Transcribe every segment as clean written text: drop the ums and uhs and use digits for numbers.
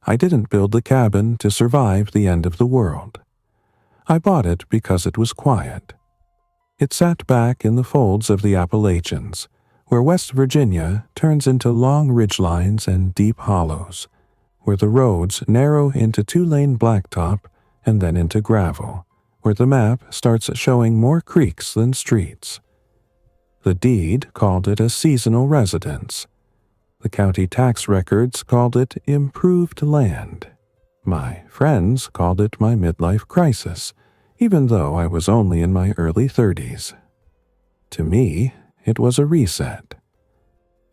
I didn't build the cabin to survive the end of the world. I bought it because it was quiet. It sat back in the folds of the Appalachians, where West Virginia turns into long ridgelines and deep hollows, where the roads narrow into two-lane blacktop and then into gravel, where the map starts showing more creeks than streets. The deed called it a seasonal residence. The county tax records called it improved land. My friends called it my midlife crisis, even though I was only in my early 30s. To me, it was a reset.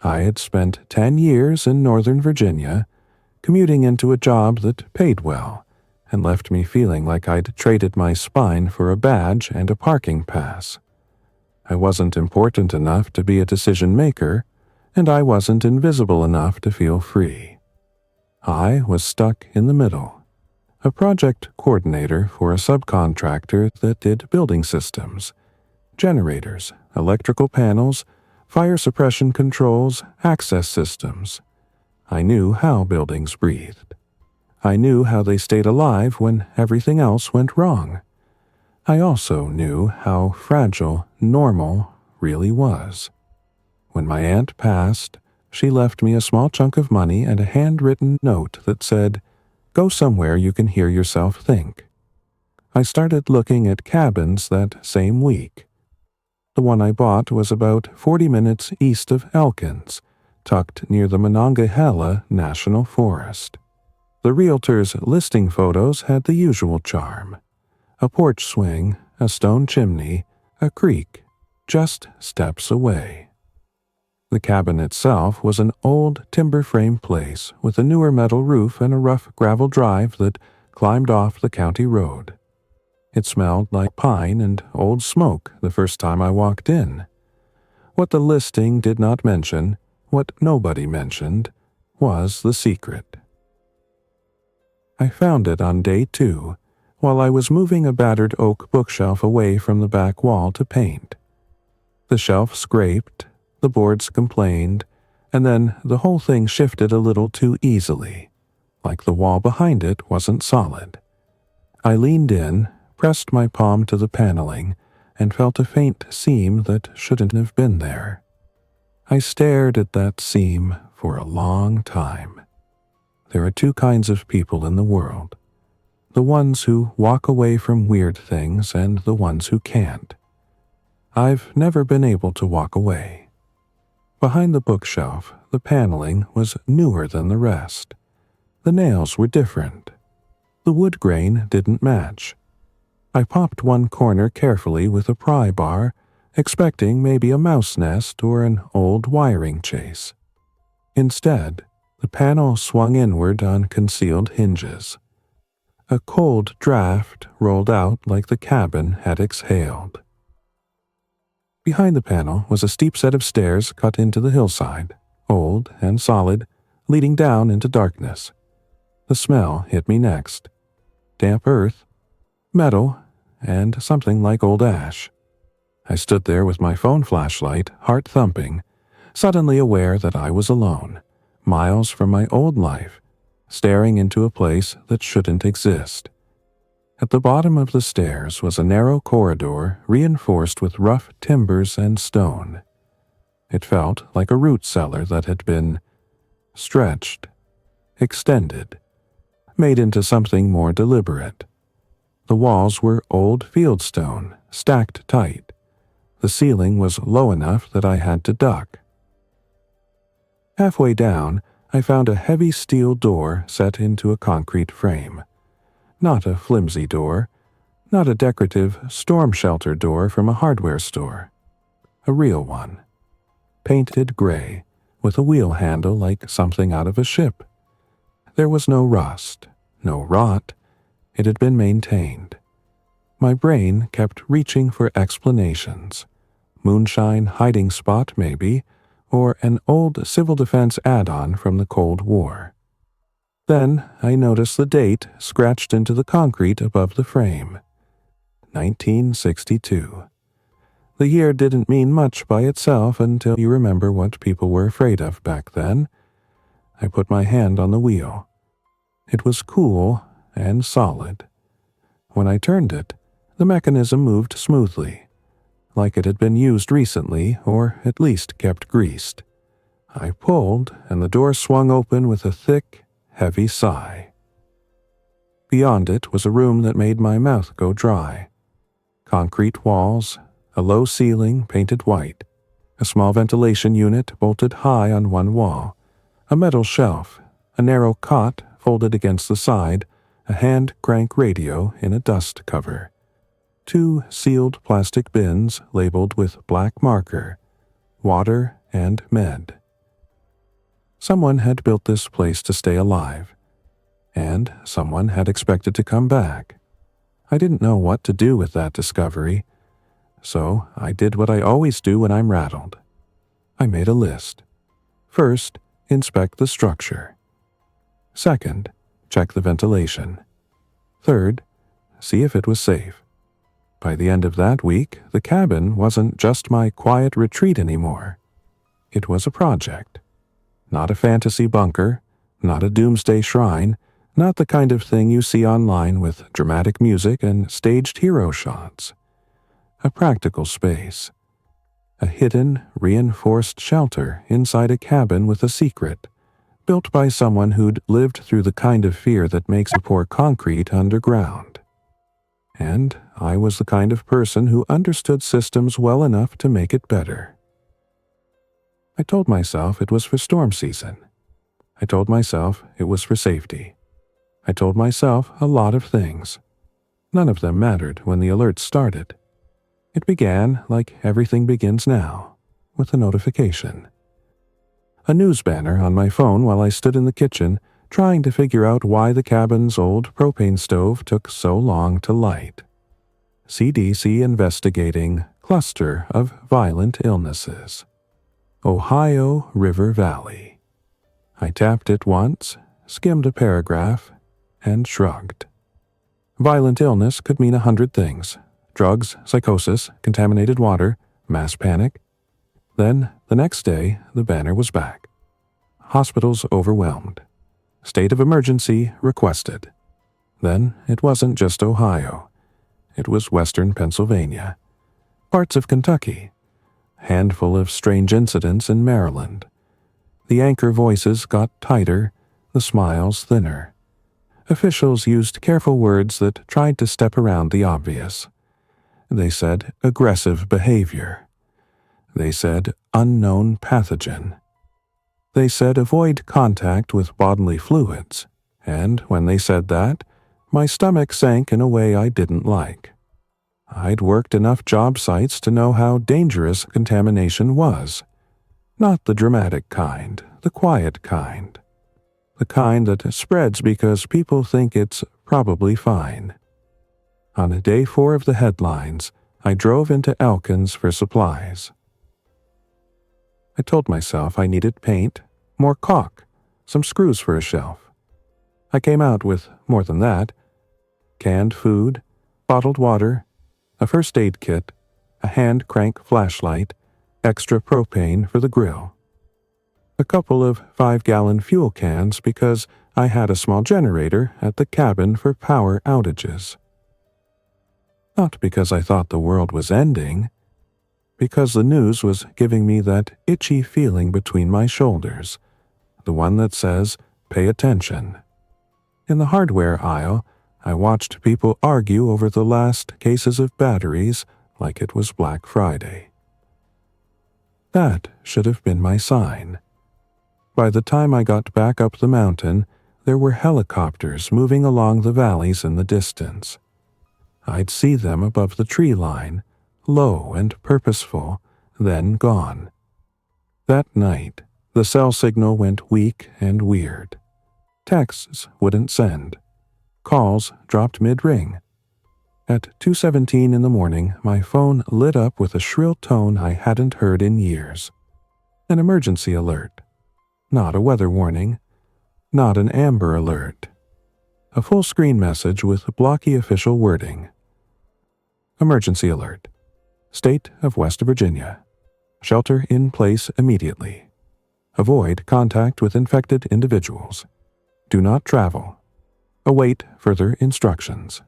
I had spent 10 years in Northern Virginia, commuting into a job that paid well, and left me feeling like I'd traded my spine for a badge and a parking pass. I wasn't important enough to be a decision maker, and I wasn't invisible enough to feel free. I was stuck in the middle, a project coordinator for a subcontractor that did building systems, generators, electrical panels, fire suppression controls, access systems. I knew how buildings breathed. I knew how they stayed alive when everything else went wrong. I also knew how fragile normal really was. When my aunt passed, she left me a small chunk of money and a handwritten note that said, "Go somewhere you can hear yourself think." I started looking at cabins that same week. The one I bought was about 40 minutes east of Elkins, tucked near the Monongahela National Forest. The realtor's listing photos had the usual charm. A porch swing, a stone chimney, a creek, just steps away. The cabin itself was an old timber frame place with a newer metal roof and a rough gravel drive that climbed off the county road. It smelled like pine and old smoke the first time I walked in. What the listing did not mention, what nobody mentioned, was the secret. I found it on day 2, while I was moving a battered oak bookshelf away from the back wall to paint. The shelf scraped, the boards complained, and then the whole thing shifted a little too easily, like the wall behind it wasn't solid. I leaned in, pressed my palm to the paneling, and felt a faint seam that shouldn't have been there. I stared at that seam for a long time. There are 2 kinds of people in the world: the ones who walk away from weird things and the ones who can't. I've never been able to walk away. Behind the bookshelf, the paneling was newer than the rest. The nails were different. The wood grain didn't match. I popped one corner carefully with a pry bar, expecting maybe a mouse nest or an old wiring chase. Instead, the panel swung inward on concealed hinges. A cold draft rolled out like the cabin had exhaled. Behind the panel was a steep set of stairs cut into the hillside, old and solid, leading down into darkness. The smell hit me next. Damp earth, metal, and something like old ash. I stood there with my phone flashlight, heart thumping, suddenly aware that I was alone, miles from my old life, staring into a place that shouldn't exist. At the bottom of the stairs was a narrow corridor reinforced with rough timbers and stone. It felt like a root cellar that had been stretched, extended, made into something more deliberate. The walls were old fieldstone, stacked tight. The ceiling was low enough that I had to duck. Halfway down, I found a heavy steel door set into a concrete frame. Not a flimsy door, not a decorative storm shelter door from a hardware store. A real one. Painted gray, with a wheel handle like something out of a ship. There was no rust, no rot. It had been maintained. My brain kept reaching for explanations. Moonshine hiding spot, maybe, or an old civil defense add-on from the Cold War. Then I noticed the date scratched into the concrete above the frame. 1962. The year didn't mean much by itself until you remember what people were afraid of back then. I put my hand on the wheel. It was cool and solid. When I turned it, the mechanism moved smoothly, like it had been used recently or at least kept greased. I pulled, and the door swung open with a thick, heavy sigh. Beyond it was a room that made my mouth go dry. Concrete walls, a low ceiling painted white, a small ventilation unit bolted high on one wall, a metal shelf, a narrow cot folded against the side, a hand-crank radio in a dust cover, 2 sealed plastic bins labeled with black marker, water and med. Someone had built this place to stay alive, and someone had expected to come back. I didn't know what to do with that discovery, so I did what I always do when I'm rattled. I made a list. First, inspect the structure. Second, check the ventilation. Third, see if it was safe. By the end of that week, the cabin wasn't just my quiet retreat anymore. It was a project. Not a fantasy bunker, not a doomsday shrine, not the kind of thing you see online with dramatic music and staged hero shots. A practical space. A hidden, reinforced shelter inside a cabin with a secret, built by someone who'd lived through the kind of fear that makes you pour concrete underground. And I was the kind of person who understood systems well enough to make it better. I told myself it was for storm season. I told myself it was for safety. I told myself a lot of things. None of them mattered when the alert started. It began like everything begins now, with a notification. A news banner on my phone while I stood in the kitchen trying to figure out why the cabin's old propane stove took so long to light. CDC investigating cluster of violent illnesses. Ohio River Valley. I tapped it once, skimmed a paragraph, and shrugged. Violent illness could mean 100 things. Drugs, psychosis, contaminated water, mass panic. Then, the next day, the banner was back. Hospitals overwhelmed. State of emergency requested. Then, it wasn't just Ohio. It was western Pennsylvania. Parts of Kentucky. Handful of strange incidents in Maryland. The anchor voices got tighter, the smiles thinner. Officials used careful words that tried to step around the obvious. They said aggressive behavior. They said unknown pathogen. They said avoid contact with bodily fluids, and when they said that, my stomach sank in a way I didn't like. I'd worked enough job sites to know how dangerous contamination was. Not the dramatic kind, the quiet kind. The kind that spreads because people think it's probably fine. On day 4 of the headlines, I drove into Elkins for supplies. I told myself I needed paint, more caulk, some screws for a shelf. I came out with more than that. Canned food, bottled water, a first aid kit, a hand crank flashlight, extra propane for the grill. A couple of 5-gallon fuel cans because I had a small generator at the cabin for power outages. Not because I thought the world was ending, because the news was giving me that itchy feeling between my shoulders, the one that says, pay attention. In the hardware aisle, I watched people argue over the last cases of batteries like it was Black Friday. That should have been my sign. By the time I got back up the mountain, there were helicopters moving along the valleys in the distance. I'd see them above the tree line, low and purposeful, then gone. That night, the cell signal went weak and weird. Texts wouldn't send. Calls dropped mid-ring. At 2:17 in the morning, my phone lit up with a shrill tone I hadn't heard in years. An emergency alert. Not a weather warning. Not an Amber Alert. A full-screen message with blocky official wording. Emergency alert. State of West Virginia. Shelter in place immediately. Avoid contact with infected individuals. Do not travel. Await further instructions.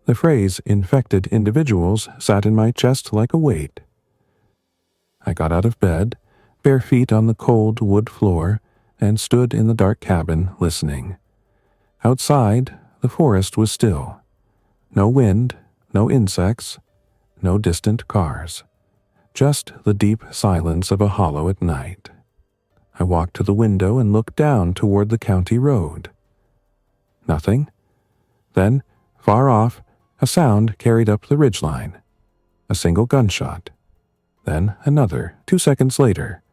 The phrase infected individuals sat in my chest like a weight. I got out of bed, bare feet on the cold wood floor, and stood in the dark cabin listening. Outside, the forest was still. No wind, no insects, no distant cars. Just the deep silence of a hollow at night. I walked to the window and looked down toward the county road. Nothing. Then, far off, a sound carried up the ridgeline. A single gunshot. Then another, 2 seconds later.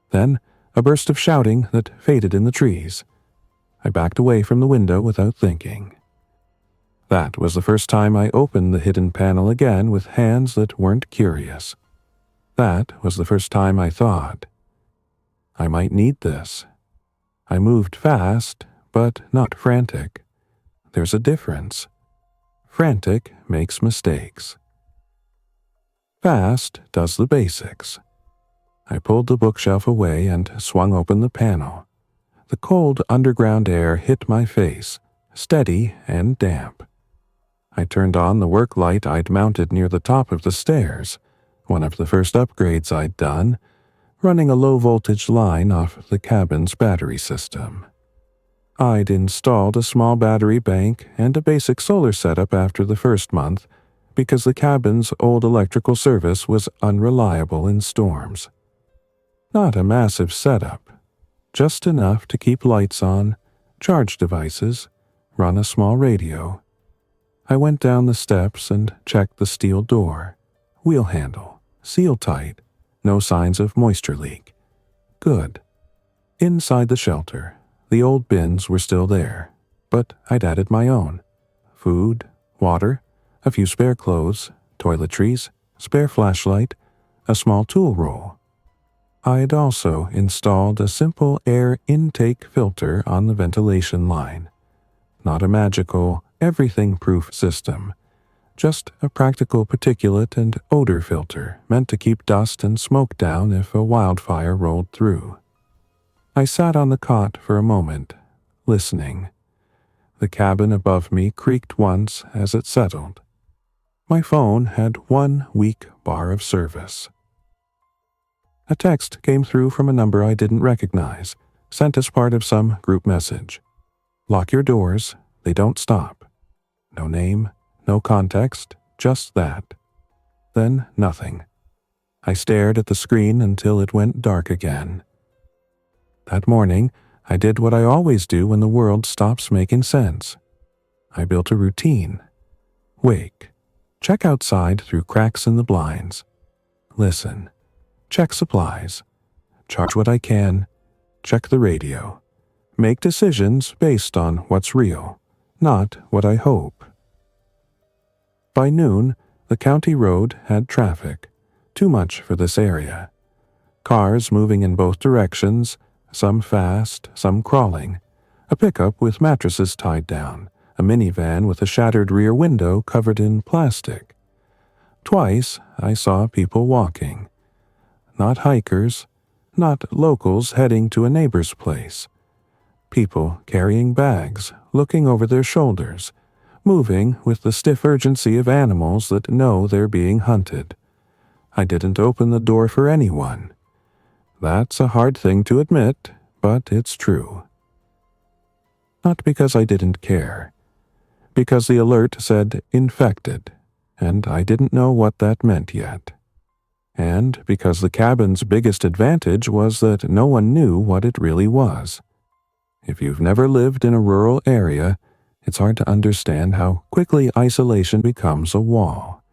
Then a burst of shouting that faded in the trees. I backed away from the window without thinking. That was the first time I opened the hidden panel again with hands that weren't curious. That was the first time I thought, I might need this. I moved fast, but not frantic. There's a difference. Frantic makes mistakes. Fast does the basics. I pulled the bookshelf away and swung open the panel. The cold underground air hit my face, steady and damp. I turned on the work light I'd mounted near the top of the stairs, one of the first upgrades I'd done, running a low-voltage line off the cabin's battery system. I'd installed a small battery bank and a basic solar setup after the first month because the cabin's old electrical service was unreliable in storms. Not a massive setup, just enough to keep lights on, charge devices, run a small radio. I went down the steps and checked the steel door. Wheel handle, sealed tight, no signs of moisture leak. Good. Inside the shelter, the old bins were still there, but I'd added my own. Food, water, a few spare clothes, toiletries, spare flashlight, a small tool roll. I'd also installed a simple air intake filter on the ventilation line. Not a magical, everything-proof system, just a practical particulate and odor filter meant to keep dust and smoke down if a wildfire rolled through. I sat on the cot for a moment, listening. The cabin above me creaked once as it settled. My phone had 1 weak bar of service. A text came through from a number I didn't recognize, sent as part of some group message. Lock your doors, they don't stop. No name, no context, just that. Then nothing. I stared at the screen until it went dark again. That morning, I did what I always do when the world stops making sense. I built a routine. Wake. Check outside through cracks in the blinds. Listen. Check supplies. Charge what I can. Check the radio. Make decisions based on what's real, not what I hope. By noon, the county road had traffic, too much for this area. Cars moving in both directions, some fast, some crawling, a pickup with mattresses tied down, a minivan with a shattered rear window covered in plastic. Twice I saw people walking. Not hikers, not locals heading to a neighbor's place. People carrying bags, looking over their shoulders, moving with the stiff urgency of animals that know they're being hunted. I didn't open the door for anyone. That's a hard thing to admit, but it's true. Not because I didn't care. Because the alert said infected, and I didn't know what that meant yet. And because the cabin's biggest advantage was that no one knew what it really was. If you've never lived in a rural area, it's hard to understand how quickly isolation becomes a wall,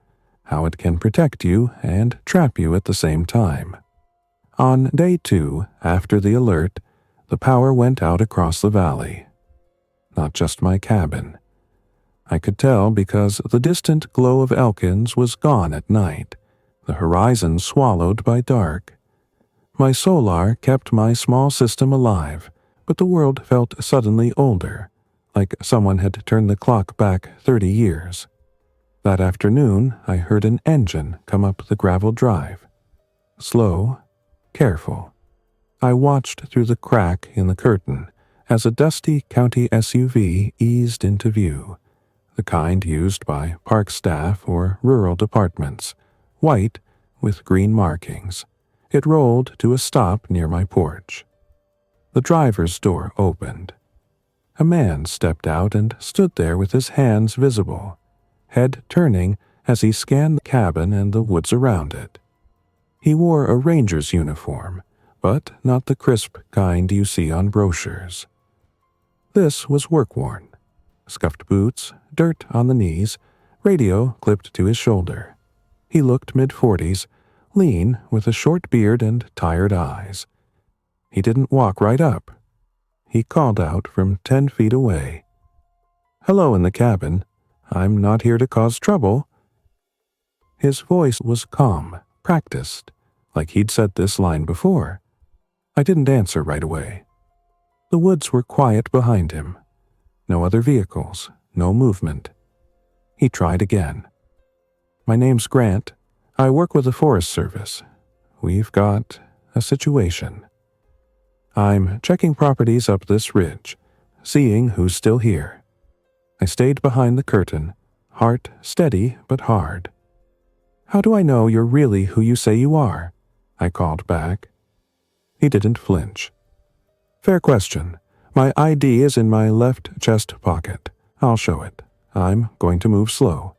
how it can protect you and trap you at the same time. On day 2, after the alert, the power went out across the valley. Not just my cabin. I could tell because the distant glow of Elkins was gone at night, the horizon swallowed by dark. My solar kept my small system alive, but the world felt suddenly older, like someone had turned the clock back 30 years. That afternoon, I heard an engine come up the gravel drive. Slow, careful. I watched through the crack in the curtain as a dusty county SUV eased into view, the kind used by park staff or rural departments, white with green markings. It rolled to a stop near my porch. The driver's door opened. A man stepped out and stood there with his hands visible, head turning as he scanned the cabin and the woods around it. He wore a ranger's uniform, but not the crisp kind you see on brochures. This was work-worn. Scuffed boots, dirt on the knees, radio clipped to his shoulder. He looked mid-40s, lean with a short beard and tired eyes. He didn't walk right up. He called out from 10 feet away. "Hello in the cabin. I'm not here to cause trouble." His voice was calm, practiced, like he'd said this line before. I didn't answer right away. The woods were quiet behind him. No other vehicles, no movement. He tried again. "My name's Grant. I work with the Forest Service. We've got a situation. I'm checking properties up this ridge, seeing who's still here." I stayed behind the curtain, heart steady but hard. "How do I know you're really who you say you are?" I called back. He didn't flinch. "Fair question. My ID is in my left chest pocket. I'll show it. I'm going to move slow."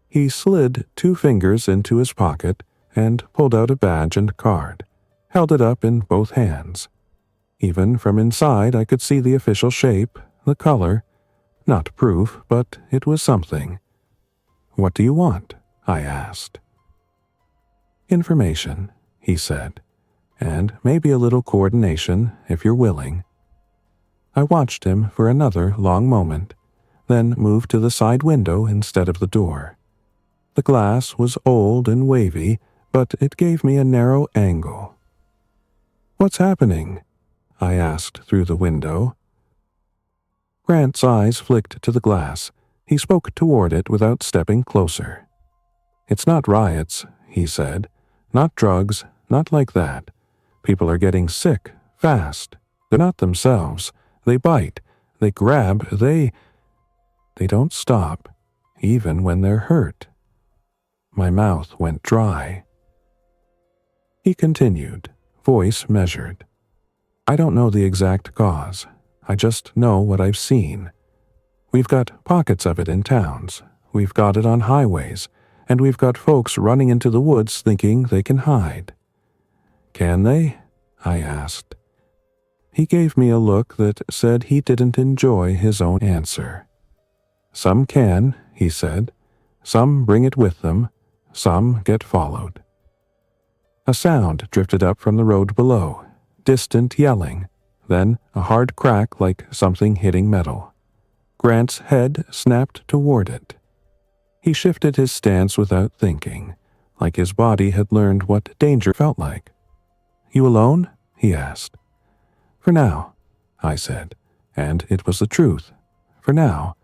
He slid 2 fingers into his pocket and pulled out a badge and card, held it up in both hands. Even from inside I could see the official shape, the color. Not proof, but it was something. "What do you want?" I asked. "Information," he said, "and maybe a little coordination if you're willing." I watched him for another long moment, then moved to the side window instead of the door. The glass was old and wavy, but it gave me a narrow angle. "What's happening?" I asked through the window. Grant's eyes flicked to the glass. He spoke toward it without stepping closer. "It's not riots," he said. "Not drugs, not like that. People are getting sick, fast. They're not themselves. They bite. They grab. They don't stop, even when they're hurt." My mouth went dry. He continued, voice measured. "I don't know the exact cause. I just know what I've seen. We've got pockets of it in towns. We've got it on highways. And we've got folks running into the woods thinking they can hide." "Can they?" I asked. He gave me a look that said he didn't enjoy his own answer. "Some can," he said. "Some bring it with them. Some get followed." A sound drifted up from the road below, distant yelling, then a hard crack like something hitting metal. Grant's head snapped toward it. He shifted his stance without thinking, like his body had learned what danger felt like. "You alone?" he asked. "For now," I said, and it was the truth. For now.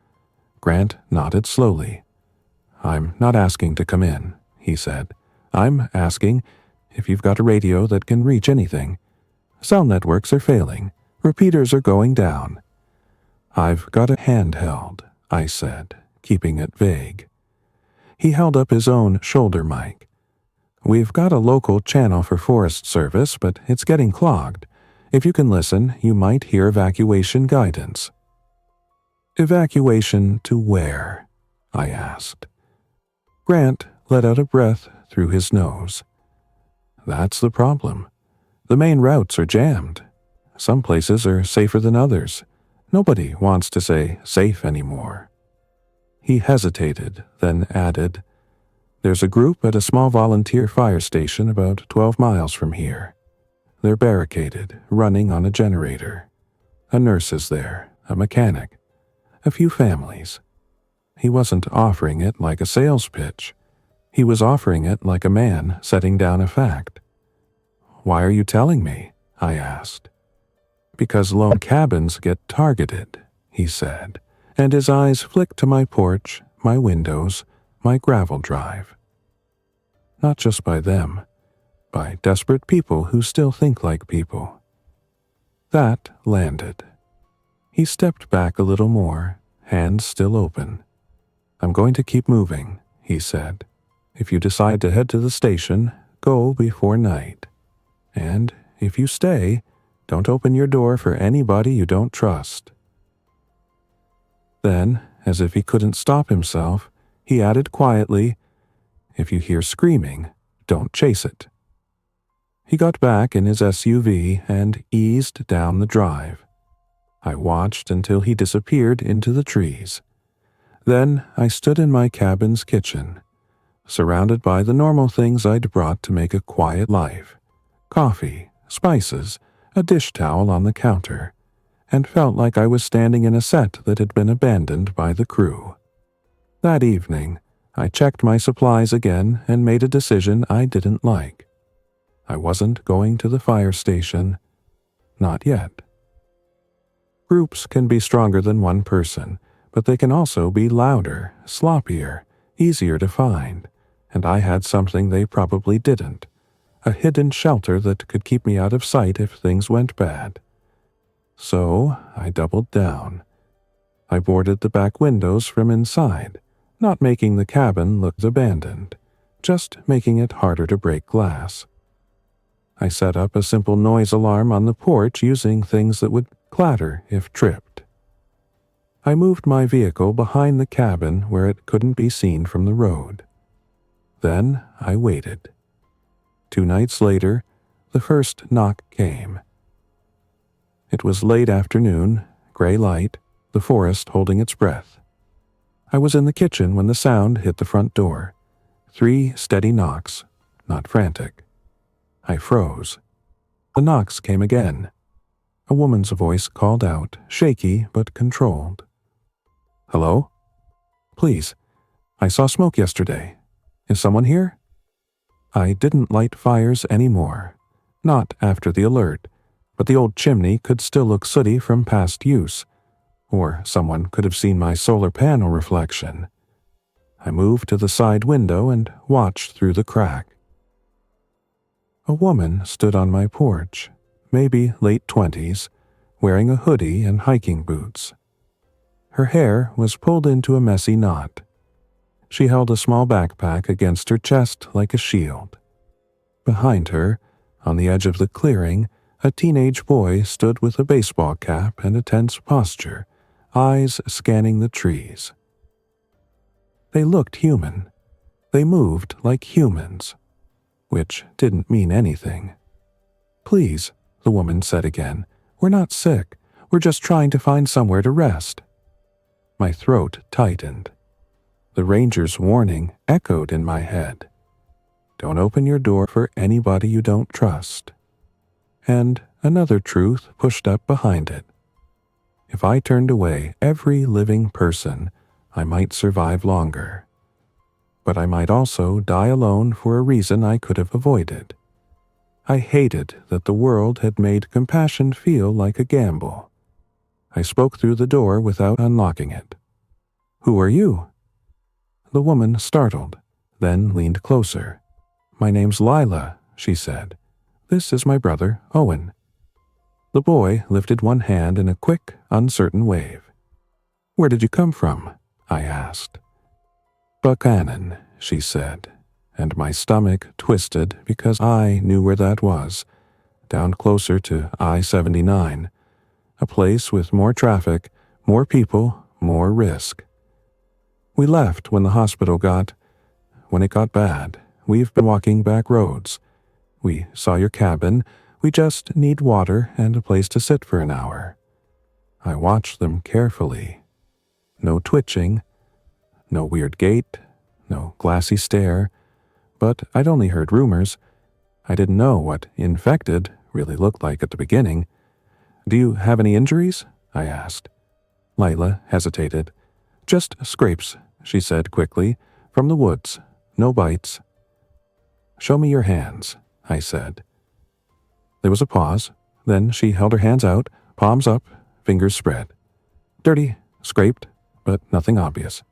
Grant nodded slowly. "I'm not asking to come in," he said. "I'm asking if you've got a radio that can reach anything. Cell networks are failing. Repeaters are going down." "I've got a handheld," I said, keeping it vague. He held up his own shoulder mic. "We've got a local channel for Forest Service, but it's getting clogged. If you can listen, you might hear evacuation guidance." "Evacuation to where?" I asked. Grant let out a breath through his nose. "That's the problem. The main routes are jammed. Some places are safer than others. Nobody wants to say safe anymore." He hesitated, then added, "There's a group at a small volunteer fire station about 12 miles from here. They're barricaded, running on a generator. A nurse is there, a mechanic, a few families." He wasn't offering it like a sales pitch. He was offering it like a man setting down a fact. "Why are you telling me?" I asked. "Because lone cabins get targeted," he said, and his eyes flicked to my porch, my windows, my gravel drive. Not just by them, by desperate people who still think like people. That landed. He stepped back a little more, hands still open. "I'm going to keep moving," he said. "If you decide to head to the station, go before night. And if you stay, don't open your door for anybody you don't trust." Then, as if he couldn't stop himself, he added quietly, "If you hear screaming, don't chase it." He got back in his SUV and eased down the drive. I watched until he disappeared into the trees. Then I stood in my cabin's kitchen, surrounded by the normal things I'd brought to make a quiet life: coffee, spices, a dish towel on the counter, and felt like I was standing in a set that had been abandoned by the crew. That evening, I checked my supplies again and made a decision I didn't like. I wasn't going to the fire station. Not yet. Groups can be stronger than one person, but they can also be louder, sloppier, easier to find, and I had something they probably didn't: a hidden shelter that could keep me out of sight if things went bad. So I doubled down. I boarded the back windows from inside, not making the cabin look abandoned, just making it harder to break glass. I set up a simple noise alarm on the porch using things that would clatter if tripped. I moved my vehicle behind the cabin where it couldn't be seen from the road. Then I waited. 2 nights later, the first knock came. It was late afternoon, gray light, the forest holding its breath. I was in the kitchen when the sound hit the front door. 3 steady knocks, not frantic. I froze. The knocks came again. A woman's voice called out, shaky but controlled. "Hello? Please, I saw smoke yesterday. Is someone here?" I didn't light fires anymore. Not after the alert, but the old chimney could still look sooty from past use, or someone could have seen my solar panel reflection. I moved to the side window and watched through the crack. A woman stood on my porch, maybe late 20s, wearing a hoodie and hiking boots. Her hair was pulled into a messy knot. She held a small backpack against her chest like a shield. Behind her, on the edge of the clearing, a teenage boy stood with a baseball cap and a tense posture, eyes scanning the trees. They looked human. They moved like humans, which didn't mean anything. "Please," the woman said again, "we're not sick. We're just trying to find somewhere to rest." My throat tightened. The ranger's warning echoed in my head. Don't open your door for anybody you don't trust. And another truth pushed up behind it. If I turned away every living person, I might survive longer. But I might also die alone for a reason I could have avoided. I hated that the world had made compassion feel like a gamble. I spoke through the door without unlocking it. "Who are you?" The woman startled, then leaned closer. "My name's Lila," she said. "This is my brother, Owen." The boy lifted one hand in a quick, uncertain wave. "Where did you come from?" I asked. "Buchanan," she said, and my stomach twisted because I knew where that was, down closer to I-79, a place with more traffic, more people, more risk. "We left when it got bad. We've been walking back roads. We saw your cabin. We just need water and a place to sit for an hour." I watched them carefully. No twitching, no weird gait, no glassy stare, but I'd only heard rumors. I didn't know what infected really looked like at the beginning. "Do you have any injuries?" I asked. Lila hesitated. "Just scrapes," she said quickly, "from the woods. No bites." "Show me your hands," I said. There was a pause. Then she held her hands out, palms up, fingers spread. "Dirty, scraped, but nothing obvious."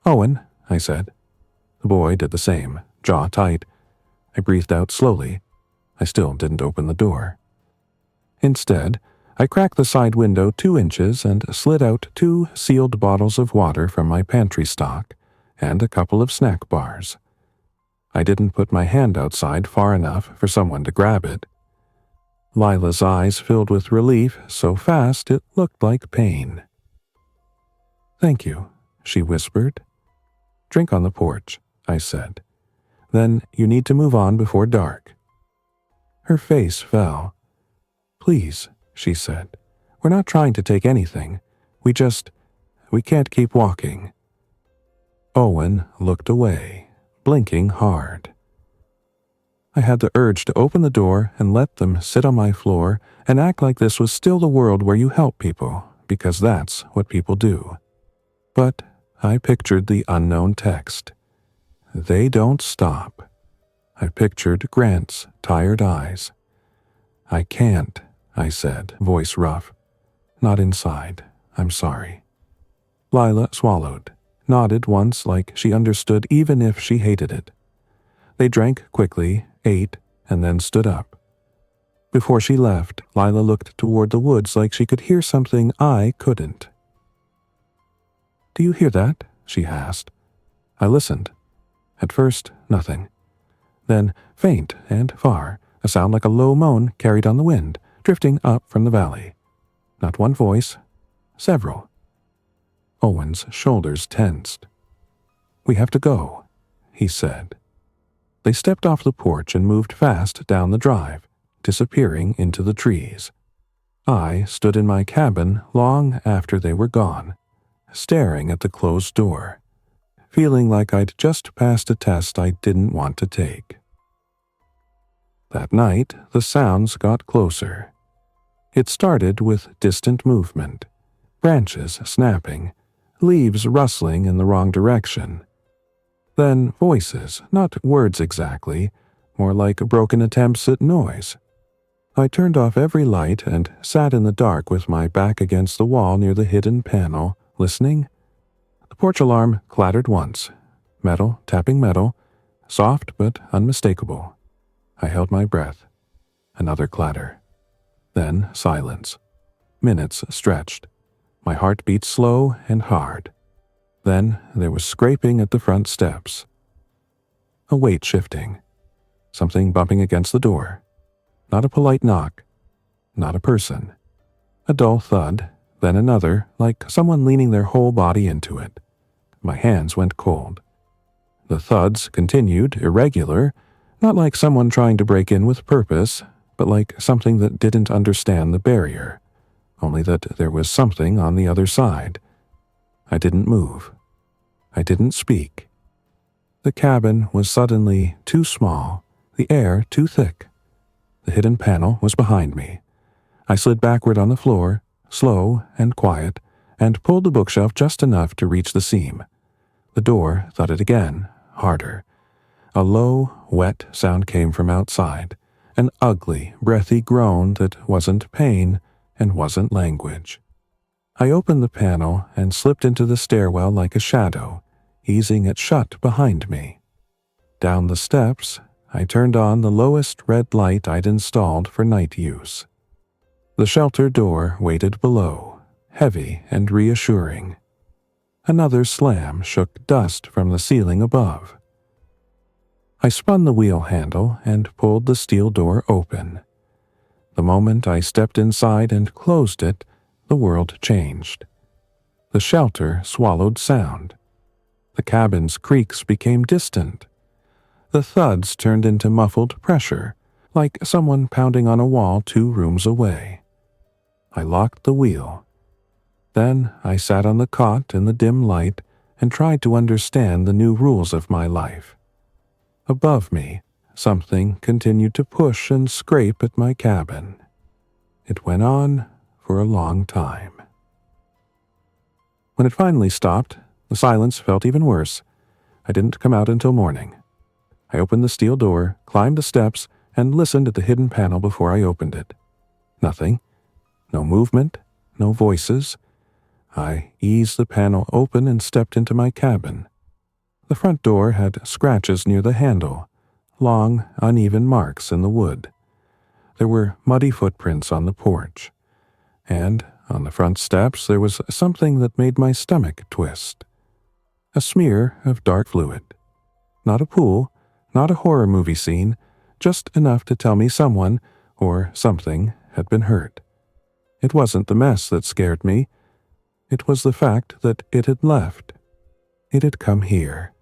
"Owen," I said. The boy did the same, jaw tight. I breathed out slowly. I still didn't open the door. Instead, I cracked the side window 2 inches and slid out 2 sealed bottles of water from my pantry stock and a couple of snack bars. I didn't put my hand outside far enough for someone to grab it. Lila's eyes filled with relief so fast it looked like pain. "Thank you," she whispered. "Drink on the porch," I said. "Then you need to move on before dark." Her face fell. "Please," she said. "We're not trying to take anything. We can't keep walking." Owen looked away, blinking hard. I had the urge to open the door and let them sit on my floor and act like this was still the world where you help people, because that's what people do. But I pictured the unknown text. "They don't stop." I pictured Grant's tired eyes. "I can't," I said, voice rough. "Not inside. I'm sorry." Lila swallowed, nodded once like she understood even if she hated it. They drank quickly, ate, and then stood up. Before she left, Lila looked toward the woods like she could hear something I couldn't. "Do you hear that?" she asked. I listened. At first, nothing. Then, faint and far, a sound like a low moan carried on the wind, drifting up from the valley. Not one voice, several. Owen's shoulders tensed. "We have to go," he said. They stepped off the porch and moved fast down the drive, disappearing into the trees. I stood in my cabin long after they were gone, staring at the closed door, feeling like I'd just passed a test I didn't want to take. That night, the sounds got closer. It started with distant movement, branches snapping, leaves rustling in the wrong direction. Then voices, not words exactly, more like broken attempts at noise. I turned off every light and sat in the dark with my back against the wall near the hidden panel, listening. The porch alarm clattered once, metal tapping metal, soft but unmistakable. I held my breath. Another clatter. Then silence. Minutes stretched. My heart beat slow and hard. Then there was scraping at the front steps. A weight shifting. Something bumping against the door. Not a polite knock. Not a person. A dull thud, then another, like someone leaning their whole body into it. My hands went cold. The thuds continued, irregular, not like someone trying to break in with purpose, but like something that didn't understand the barrier, only that there was something on the other side. I didn't move. I didn't speak. The cabin was suddenly too small, the air too thick. The hidden panel was behind me. I slid backward on the floor, slow and quiet, and pulled the bookshelf just enough to reach the seam. The door thudded again, harder. A low, wet sound came from outside, an ugly, breathy groan that wasn't pain and wasn't language. I opened the panel and slipped into the stairwell like a shadow, easing it shut behind me. Down the steps, I turned on the lowest red light I'd installed for night use. The shelter door waited below, heavy and reassuring. Another slam shook dust from the ceiling above. I spun the wheel handle and pulled the steel door open. The moment I stepped inside and closed it, the world changed. The shelter swallowed sound. The cabin's creaks became distant. The thuds turned into muffled pressure, like someone pounding on a wall 2 rooms away. I locked the wheel. Then I sat on the cot in the dim light and tried to understand the new rules of my life. Above me, something continued to push and scrape at my cabin. It went on for a long time. When it finally stopped, the silence felt even worse. I didn't come out until morning. I opened the steel door, climbed the steps, and listened at the hidden panel before I opened it. Nothing. No movement. No voices. I eased the panel open and stepped into my cabin. The front door had scratches near the handle, long, uneven marks in the wood. There were muddy footprints on the porch. and on the front steps there was something that made my stomach twist. A smear of dark fluid. Not a pool, not a horror movie scene, just enough to tell me someone or something had been hurt. It wasn't the mess that scared me. It was the fact that it had left. It had come here.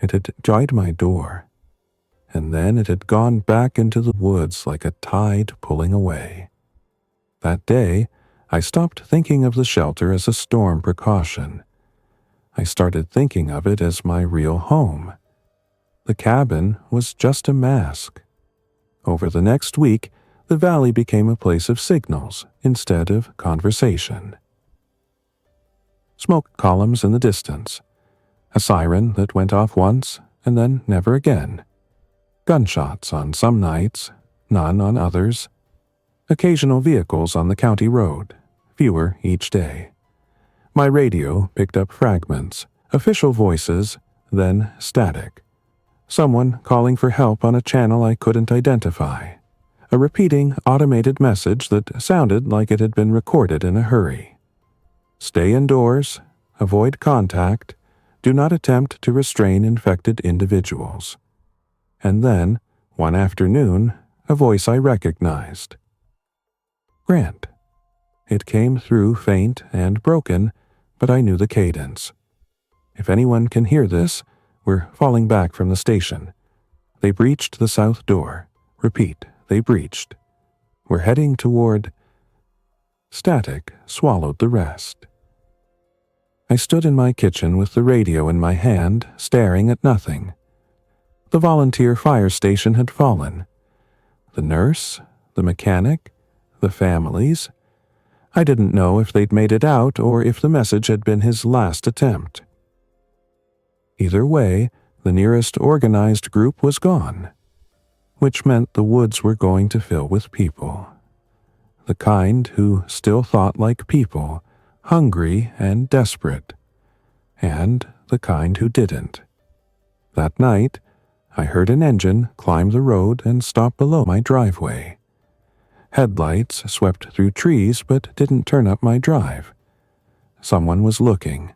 It had joined my door. And then it had gone back into the woods like a tide pulling away. That day, I stopped thinking of the shelter as a storm precaution. I started thinking of it as my real home. The cabin was just a mask. Over the next week, the valley became a place of signals instead of conversation. Smoke columns in the distance. A siren that went off once and then never again. Gunshots on some nights, none on others. Occasional vehicles on the county road, fewer each day. My radio picked up fragments, official voices, then static. Someone calling for help on a channel I couldn't identify. A repeating automated message that sounded like it had been recorded in a hurry. Stay indoors, avoid contact, do not attempt to restrain infected individuals. And then, one afternoon, a voice I recognized. Grant. It came through faint and broken, but I knew the cadence. If anyone can hear this, we're falling back from the station. They breached the south door. Repeat, they breached. We're heading toward... Static swallowed the rest. I stood in my kitchen with the radio in my hand, staring at nothing. The volunteer fire station had fallen. The nurse, the mechanic, the families. I didn't know if they'd made it out or if the message had been his last attempt. Either way, the nearest organized group was gone, which meant the woods were going to fill with people. The kind who still thought like people, hungry and desperate, and the kind who didn't. That night, I heard an engine climb the road and stop below my driveway. Headlights swept through trees but didn't turn up my drive. Someone was looking.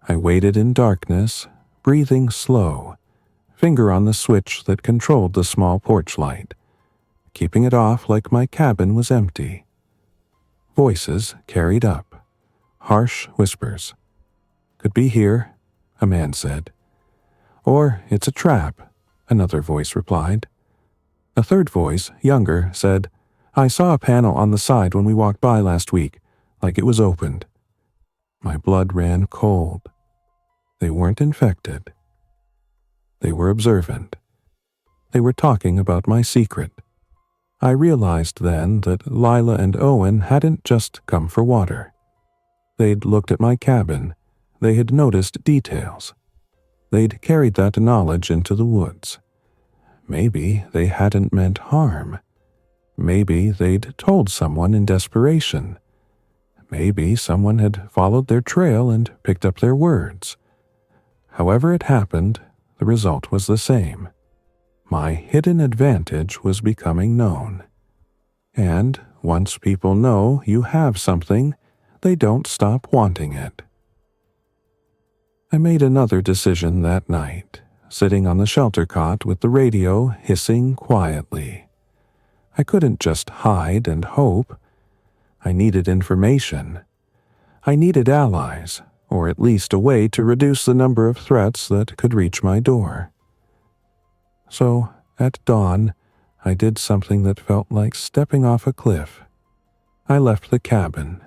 I waited in darkness, breathing slow, finger on the switch that controlled the small porch light, keeping it off like my cabin was empty. Voices carried up, harsh whispers. Could be here, a man said. Or it's a trap, another voice replied. A third voice, younger, said, I saw a panel on the side when we walked by last week, like it was opened. My blood ran cold. They weren't infected. They were observant. They were talking about my secret. I realized then that Lila and Owen hadn't just come for water. They'd looked at my cabin. They had noticed details. They'd carried that knowledge into the woods. Maybe they hadn't meant harm. Maybe they'd told someone in desperation. Maybe someone had followed their trail and picked up their words. However it happened, the result was the same. My hidden advantage was becoming known. And once people know you have something, they don't stop wanting it. I made another decision that night, sitting on the shelter cot with the radio hissing quietly. I couldn't just hide and hope. I needed information. I needed allies, or at least a way to reduce the number of threats that could reach my door. So, at dawn, I did something that felt like stepping off a cliff. I left the cabin.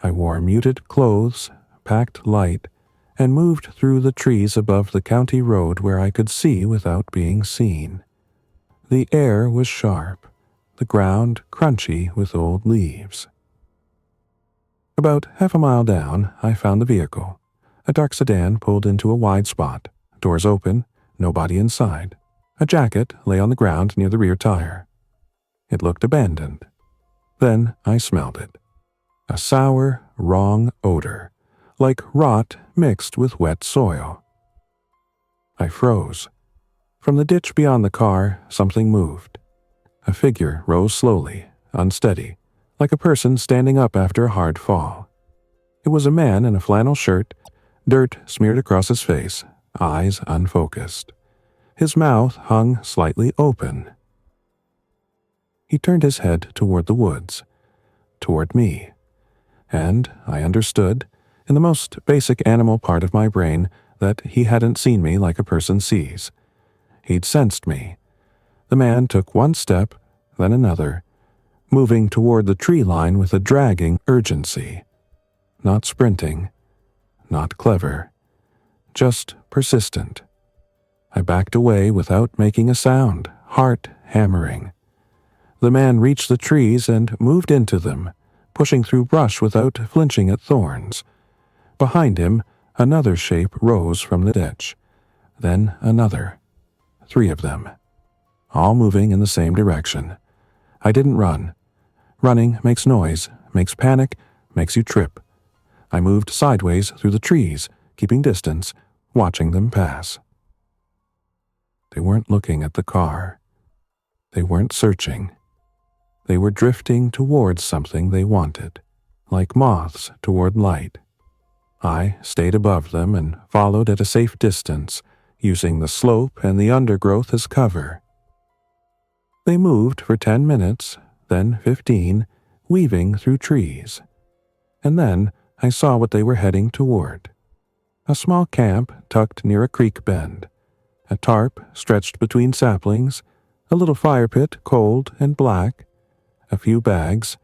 I wore muted clothes, packed light, and moved through the trees above the county road where I could see without being seen. The air was sharp, the ground crunchy with old leaves. About half a mile down, I found the vehicle. A dark sedan pulled into a wide spot, doors open, nobody inside. A jacket lay on the ground near the rear tire. It looked abandoned. Then I smelled it. A sour, wrong odor, like rot mixed with wet soil. I froze. From the ditch beyond the car, something moved. A figure rose slowly, unsteady, like a person standing up after a hard fall. It was a man in a flannel shirt, dirt smeared across his face, eyes unfocused. His mouth hung slightly open. He turned his head toward the woods, toward me, and I understood, in the most basic animal part of my brain, that he hadn't seen me like a person sees. He'd sensed me. The man took one step, then another, moving toward the tree line with a dragging urgency. Not sprinting, not clever, just persistent. I backed away without making a sound, heart hammering. The man reached the trees and moved into them, pushing through brush without flinching at thorns. Behind him, another shape rose from the ditch. Then another. 3 of them. All moving in the same direction. I didn't run. Running makes noise, makes panic, makes you trip. I moved sideways through the trees, keeping distance, watching them pass. They weren't looking at the car. They weren't searching. They were drifting towards something they wanted, like moths toward light. I stayed above them and followed at a safe distance, using the slope and the undergrowth as cover. They moved for 10 minutes, then 15, weaving through trees. And then I saw what they were heading toward. A small camp tucked near a creek bend. A tarp stretched between saplings, a little fire pit cold and black, a few bags.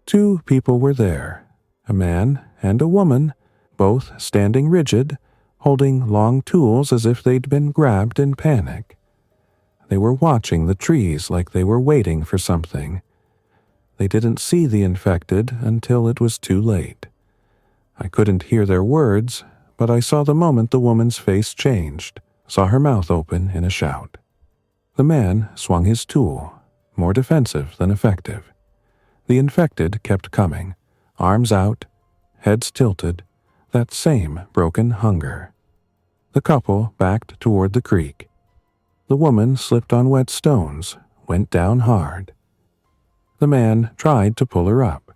2 people were there, a man and a woman, both standing rigid, holding long tools as if they'd been grabbed in panic. They were watching the trees like they were waiting for something. They didn't see the infected until it was too late. I couldn't hear their words, but I saw the moment the woman's face changed, saw her mouth open in a shout. The man swung his tool, more defensive than effective. The infected kept coming, arms out, heads tilted, that same broken hunger. The couple backed toward the creek. The woman slipped on wet stones, went down hard. The man tried to pull her up.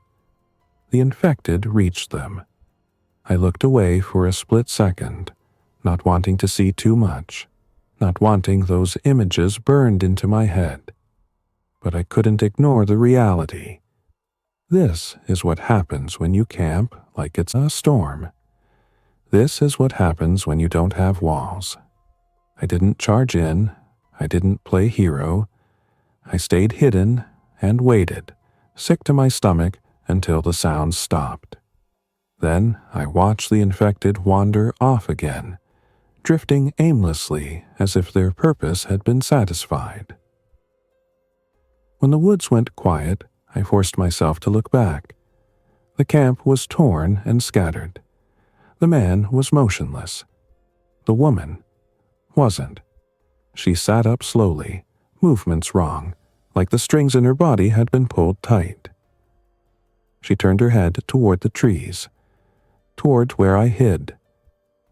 The infected reached them. I looked away for a split second, not wanting to see too much, not wanting those images burned into my head. But I couldn't ignore the reality. This is what happens when you camp like it's a storm. This is what happens when you don't have walls. I didn't charge in. I didn't play hero. I stayed hidden and waited, sick to my stomach, until the sounds stopped. Then I watched the infected wander off again, drifting aimlessly as if their purpose had been satisfied. When the woods went quiet, I forced myself to look back. The camp was torn and scattered. The man was motionless. The woman wasn't. She sat up slowly, movements wrong, like the strings in her body had been pulled tight. She turned her head toward the trees, toward where I hid.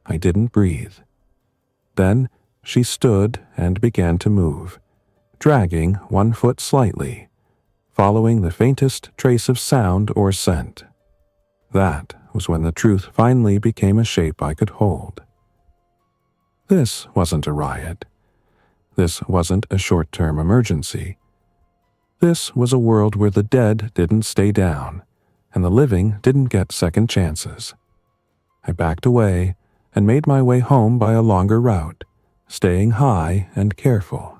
I didn't breathe. Then she stood and began to move, dragging one foot slightly, following the faintest trace of sound or scent. That was when the truth finally became a shape I could hold. This wasn't a riot. This wasn't a short-term emergency. This was a world where the dead didn't stay down, and the living didn't get second chances. I backed away and made my way home by a longer route, staying high and careful.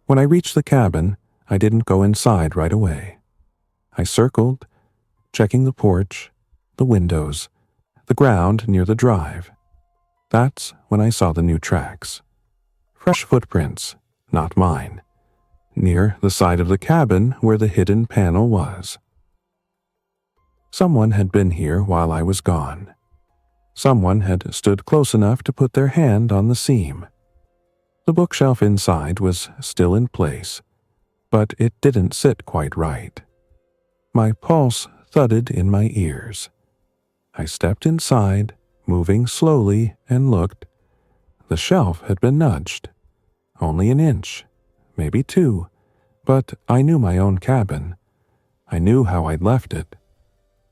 When I reached the cabin, I didn't go inside right away. I circled, checking the porch, the windows, the ground near the drive. That's when I saw the new tracks. Fresh footprints, not mine, near the side of the cabin where the hidden panel was. Someone had been here while I was gone. Someone had stood close enough to put their hand on the seam. The bookshelf inside was still in place, but it didn't sit quite right. My pulse thudded in my ears. I stepped inside, moving slowly, and looked. The shelf had been nudged. Only an inch, maybe 2, but I knew my own cabin. I knew how I'd left it.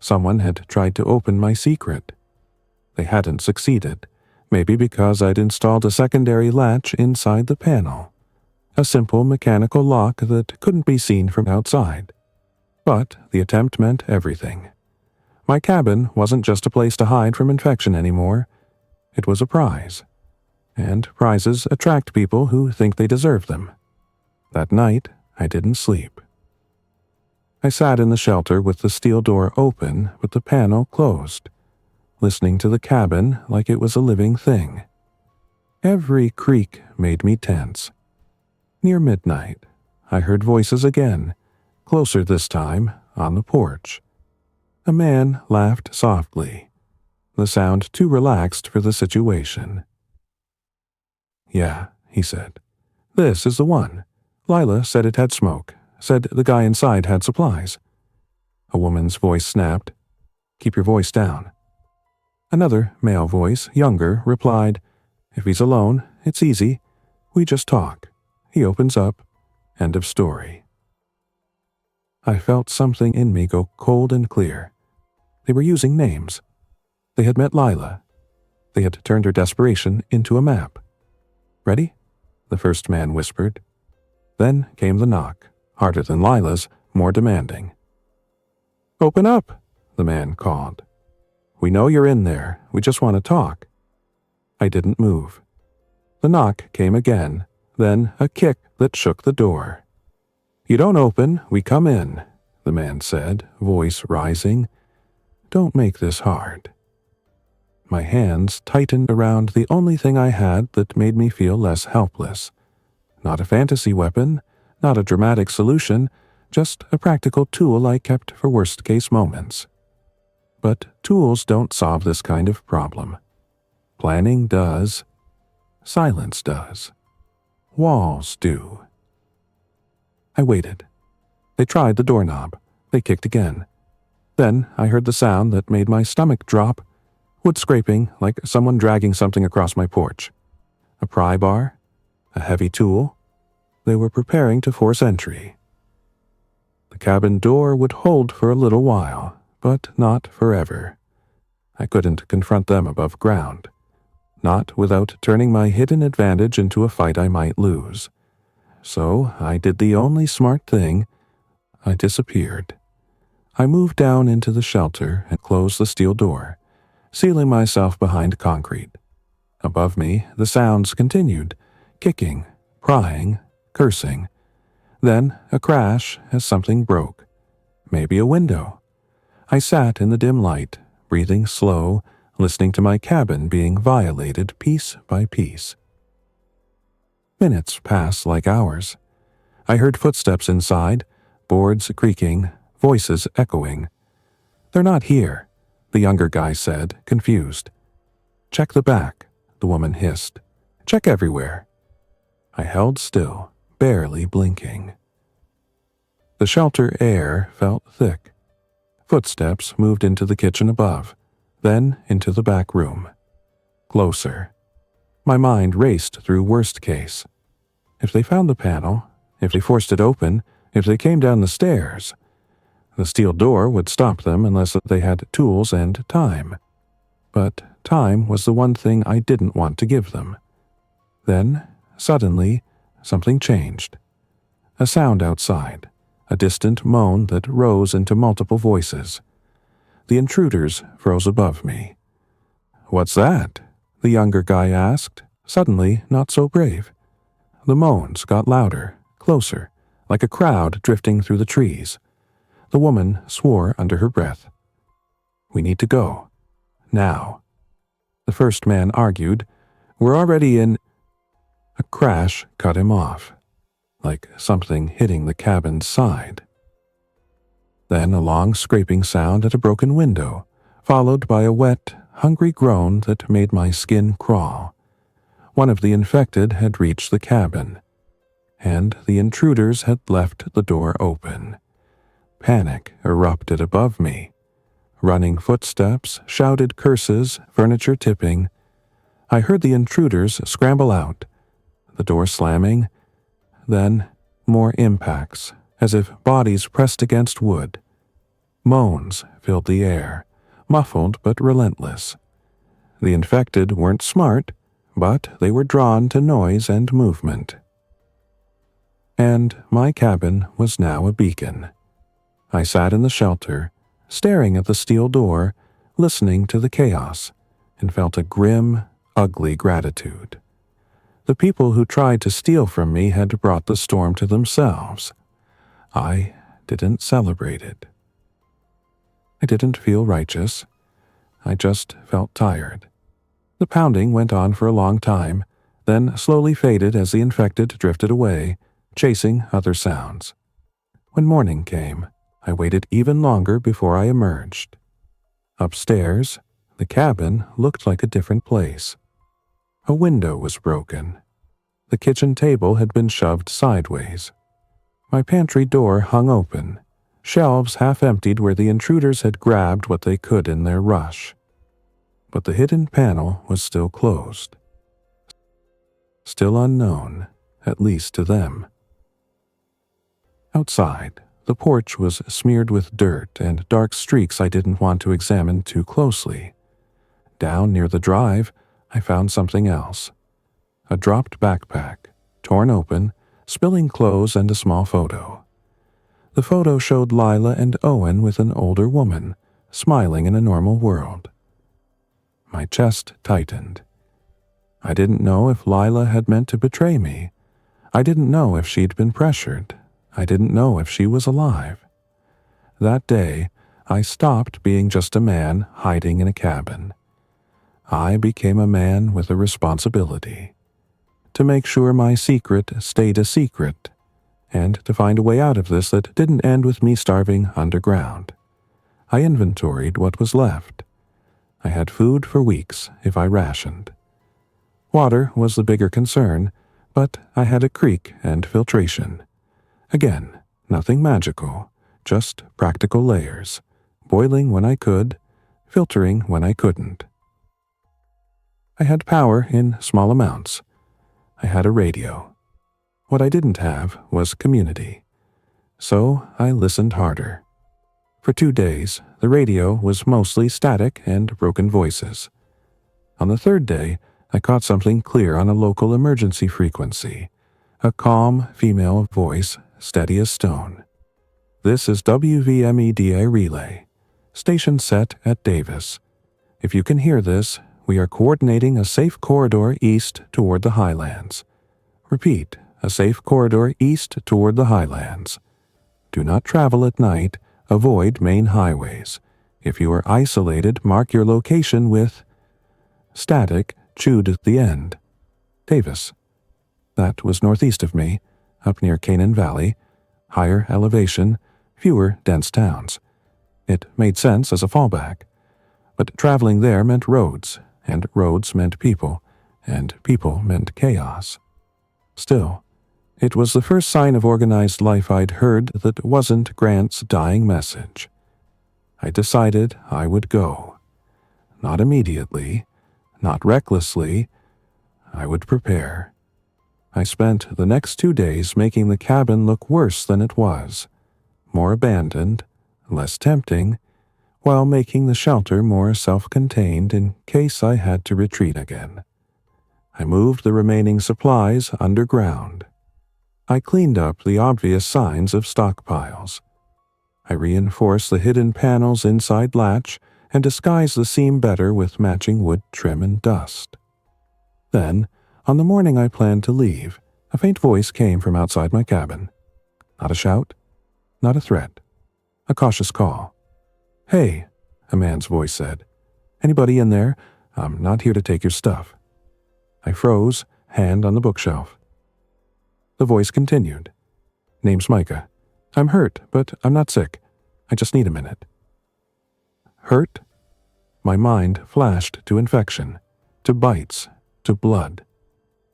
Someone had tried to open my secret. They hadn't succeeded, maybe because I'd installed a secondary latch inside the panel, a simple mechanical lock that couldn't be seen from outside. But the attempt meant everything. My cabin wasn't just a place to hide from infection anymore. It was a prize. And prizes attract people who think they deserve them. That night, I didn't sleep. I sat in the shelter with the steel door open but the panel closed, listening to the cabin like it was a living thing. Every creak made me tense. Near midnight, I heard voices again, closer this time, on the porch. A man laughed softly, the sound too relaxed for the situation. "Yeah," he said. "This is the one. Lila said it had smoke, said the guy inside had supplies." A woman's voice snapped, "Keep your voice down." Another male voice, younger, replied, "If he's alone, it's easy. We just talk. He opens up. End of story." I felt something in me go cold and clear. They were using names. They had met Lila. They had turned her desperation into a map. "Ready?" the first man whispered. Then came the knock, harder than Lila's, more demanding. "Open up," the man called. "We know you're in there. We just want to talk." I didn't move. The knock came again, then a kick that shook the door. "You don't open, we come in," the man said, voice rising. "Don't make this hard." My hands tightened around the only thing I had that made me feel less helpless. Not a fantasy weapon, not a dramatic solution, just a practical tool I kept for worst-case moments. But tools don't solve this kind of problem. Planning does. Silence does. Walls do. I waited. They tried the doorknob. They kicked again. Then I heard the sound that made my stomach drop, wood scraping like someone dragging something across my porch. A pry bar? A heavy tool? They were preparing to force entry. The cabin door would hold for a little while, but not forever. I couldn't confront them above ground. Not without turning my hidden advantage into a fight I might lose. So I did the only smart thing. I disappeared. I moved down into the shelter and closed the steel door, sealing myself behind concrete. Above me, the sounds continued, kicking, prying, cursing. Then a crash as something broke. Maybe a window. I sat in the dim light, breathing slow, listening to my cabin being violated piece by piece. Minutes passed like hours. I heard footsteps inside, boards creaking, voices echoing. "They're not here," the younger guy said, confused. "Check the back," the woman hissed. "Check everywhere." I held still, barely blinking. The shelter air felt thick. Footsteps moved into the kitchen above, then into the back room. Closer. My mind raced through worst case. If they found the panel, if they forced it open, if they came down the stairs, the steel door would stop them unless they had tools and time. But time was the one thing I didn't want to give them. Then, suddenly, something changed. A sound outside, a distant moan that rose into multiple voices. The intruders froze above me. "What's that?" the younger guy asked, suddenly not so brave. The moans got louder, closer, like a crowd drifting through the trees. The woman swore under her breath. "We need to go. Now." The first man argued, "We're already in—" A crash cut him off, like something hitting the cabin's side. Then a long scraping sound at a broken window, followed by a wet, hungry groan that made my skin crawl. One of the infected had reached the cabin, and the intruders had left the door open. Panic erupted above me. Running footsteps, shouted curses, furniture tipping. I heard the intruders scramble out, the door slamming, then more impacts, as if bodies pressed against wood, Moans filled the air, muffled but relentless. The infected weren't smart, but they were drawn to noise and movement. And my cabin was now a beacon. I sat in the shelter, staring at the steel door, listening to the chaos, and felt a grim, ugly gratitude. The people who tried to steal from me had brought the storm to themselves. I didn't celebrate it. I didn't feel righteous. I just felt tired. The pounding went on for a long time, then slowly faded as the infected drifted away, chasing other sounds. When morning came, I waited even longer before I emerged. Upstairs, the cabin looked like a different place. A window was broken. The kitchen table had been shoved sideways. My pantry door hung open, shelves half emptied where the intruders had grabbed what they could in their rush. But the hidden panel was still closed. Still unknown, at least to them. Outside, the porch was smeared with dirt and dark streaks I didn't want to examine too closely. Down near the drive, I found something else. A dropped backpack, torn open, spilling clothes and a small photo. The photo showed Lila and Owen with an older woman, smiling in a normal world. My chest tightened. I didn't know if Lila had meant to betray me. I didn't know if she'd been pressured. I didn't know if she was alive. That day, I stopped being just a man hiding in a cabin. I became a man with a responsibility. To make sure my secret stayed a secret, and to find a way out of this that didn't end with me starving underground. I inventoried what was left. I had food for weeks if I rationed. Water was the bigger concern, but I had a creek and filtration. Again, nothing magical, just practical layers, boiling when I could, filtering when I couldn't. I had power in small amounts. I had a radio. What I didn't have was community. So I listened harder. For 2 days, the radio was mostly static and broken voices. On the third day, I caught something clear on a local emergency frequency. A calm female voice, steady as stone. This is WVMEDA Relay. Station set at Davis. If you can hear this, we are coordinating a safe corridor east toward the highlands. Repeat, a safe corridor east toward the highlands. Do not travel at night. Avoid main highways. If you are isolated, mark your location with static chewed at the end. Davis. That was northeast of me, up near Canaan Valley, higher elevation, fewer dense towns. It made sense as a fallback. But traveling there meant roads, and roads meant people, and people meant chaos. Still, it was the first sign of organized life I'd heard that wasn't Grant's dying message. I decided I would go. Not immediately, not recklessly. I would prepare. I spent the next 2 days making the cabin look worse than it was, more abandoned, less tempting, while making the shelter more self-contained in case I had to retreat again. I moved the remaining supplies underground. I cleaned up the obvious signs of stockpiles. I reinforced the hidden panel's inside latch and disguised the seam better with matching wood trim and dust. Then, on the morning I planned to leave, a faint voice came from outside my cabin. Not a shout, not a threat, a cautious call. "Hey," a man's voice said. "Anybody in there? I'm not here to take your stuff." I froze, hand on the bookshelf. The voice continued. "Name's Micah. I'm hurt, but I'm not sick. I just need a minute." Hurt? My mind flashed to infection, to bites, to blood.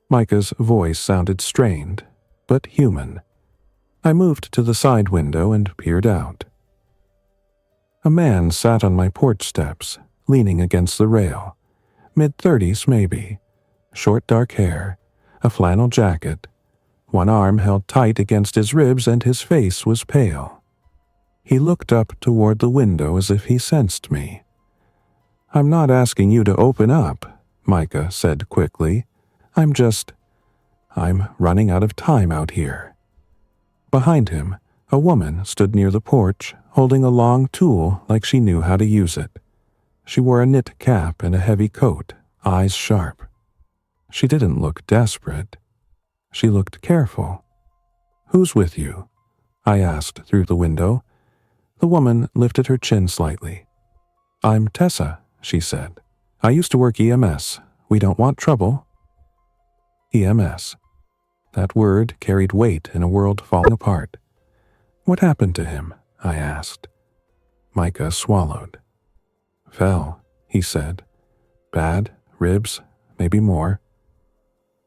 Micah's voice sounded strained, but human. I moved to the side window and peered out. A man sat on my porch steps, leaning against the rail. Mid-30s, maybe. Short dark hair, a flannel jacket. One arm held tight against his ribs and his face was pale. He looked up toward the window as if he sensed me. "I'm not asking you to open up," Micah said quickly. I'm running out of time out here." Behind him, a woman stood near the porch, holding a long tool like she knew how to use it. She wore a knit cap and a heavy coat, eyes sharp. She didn't look desperate. She looked careful. "Who's with you?" I asked through the window. The woman lifted her chin slightly. "I'm Tessa," she said. "I used to work EMS. We don't want trouble." EMS. That word carried weight in a world falling apart. "What happened to him?" I asked. Micah swallowed. "Fell," he said. "Bad, ribs, maybe more."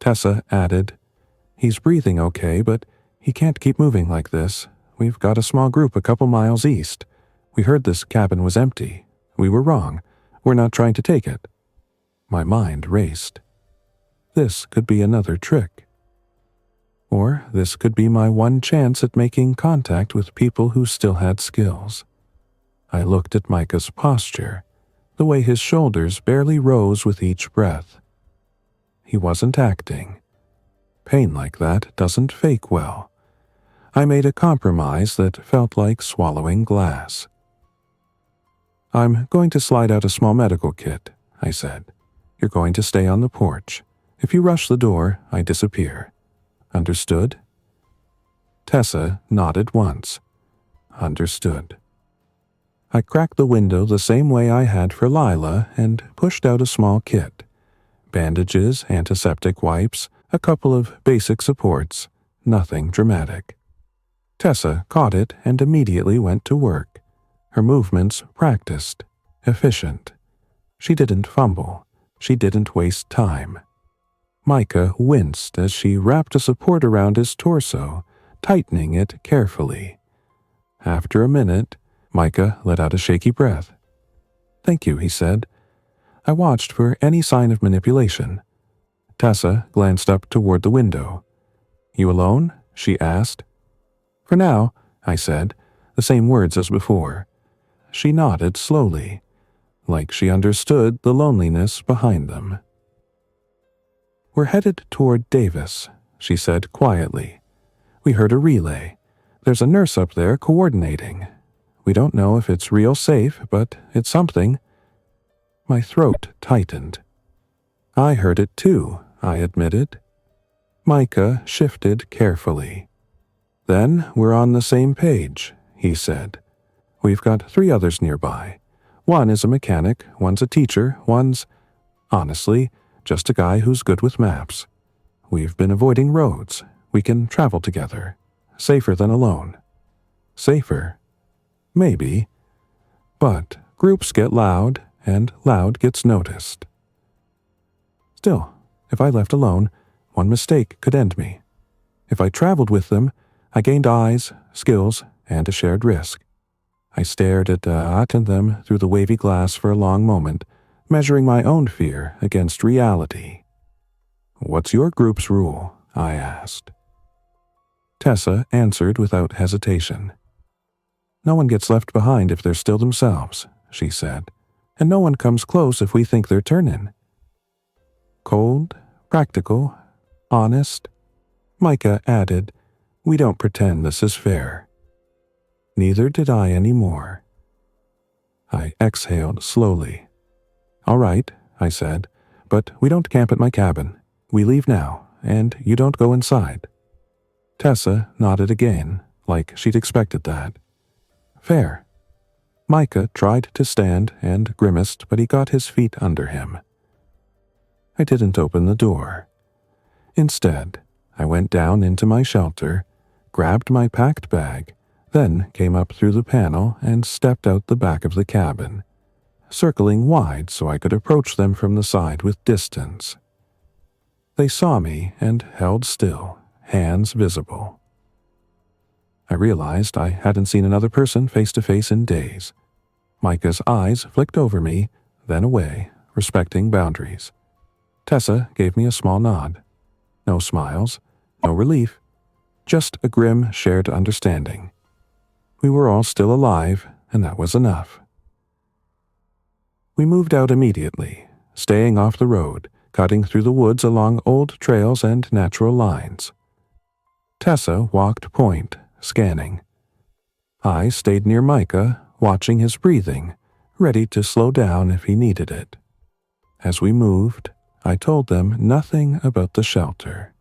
Tessa added, "He's breathing okay, but he can't keep moving like this. We've got a small group a couple miles east. We heard this cabin was empty. We were wrong. We're not trying to take it." My mind raced. This could be another trick. Or this could be my one chance at making contact with people who still had skills. I looked at Micah's posture, the way his shoulders barely rose with each breath. He wasn't acting. Pain like that doesn't fake well. I made a compromise that felt like swallowing glass. "I'm going to slide out a small medical kit," I said. "You're going to stay on the porch. If you rush the door, I disappear. Understood?" Tessa nodded once. Understood. I cracked the window the same way I had for Lila and pushed out a small kit. Bandages, antiseptic wipes, a couple of basic supports, nothing dramatic. Tessa caught it and immediately went to work. Her movements practiced, efficient. She didn't fumble. She didn't waste time. Micah winced as she wrapped a support around his torso, tightening it carefully. After a minute, Micah let out a shaky breath. "Thank you," he said. I watched for any sign of manipulation. Tessa glanced up toward the window. "You alone?" she asked. "For now," I said, the same words as before. She nodded slowly, like she understood the loneliness behind them. "We're headed toward Davis," she said quietly. "We heard a relay. There's a nurse up there coordinating. We don't know if it's real safe, but it's something." My throat tightened. "I heard it too," I admitted. Micah shifted carefully. "Then we're on the same page," he said. "We've got 3 others nearby. One is a mechanic, one's a teacher, one's, honestly, just a guy who's good with maps. We've been avoiding roads. We can travel together. Safer than alone." Safer? Maybe. But groups get loud, and loud gets noticed. Still, if I left alone, one mistake could end me. If I traveled with them, I gained eyes, skills, and a shared risk. I stared at them through the wavy glass for a long moment, measuring my own fear against reality. "What's your group's rule?" I asked. Tessa answered without hesitation. "No one gets left behind if they're still themselves," she said, "and no one comes close if we think they're turning." Cold, practical, honest. Micah added, "We don't pretend this is fair." Neither did I anymore. I exhaled slowly. "All right," I said, "but we don't camp at my cabin. We leave now, and you don't go inside." Tessa nodded again, like she'd expected that. "Fair." Micah tried to stand and grimaced, but he got his feet under him. I didn't open the door. Instead, I went down into my shelter, grabbed my packed bag, then came up through the panel and stepped out the back of the cabin, circling wide so I could approach them from the side with distance. They saw me and held still, hands visible. I realized I hadn't seen another person face to face in days. Micah's eyes flicked over me, then away, respecting boundaries. Tessa gave me a small nod. No smiles, no relief, just a grim shared understanding. We were all still alive, and that was enough. We moved out immediately, staying off the road, cutting through the woods along old trails and natural lines. Tessa walked point, scanning. I stayed near Micah, watching his breathing, ready to slow down if he needed it. As we moved, I told them nothing about the shelter.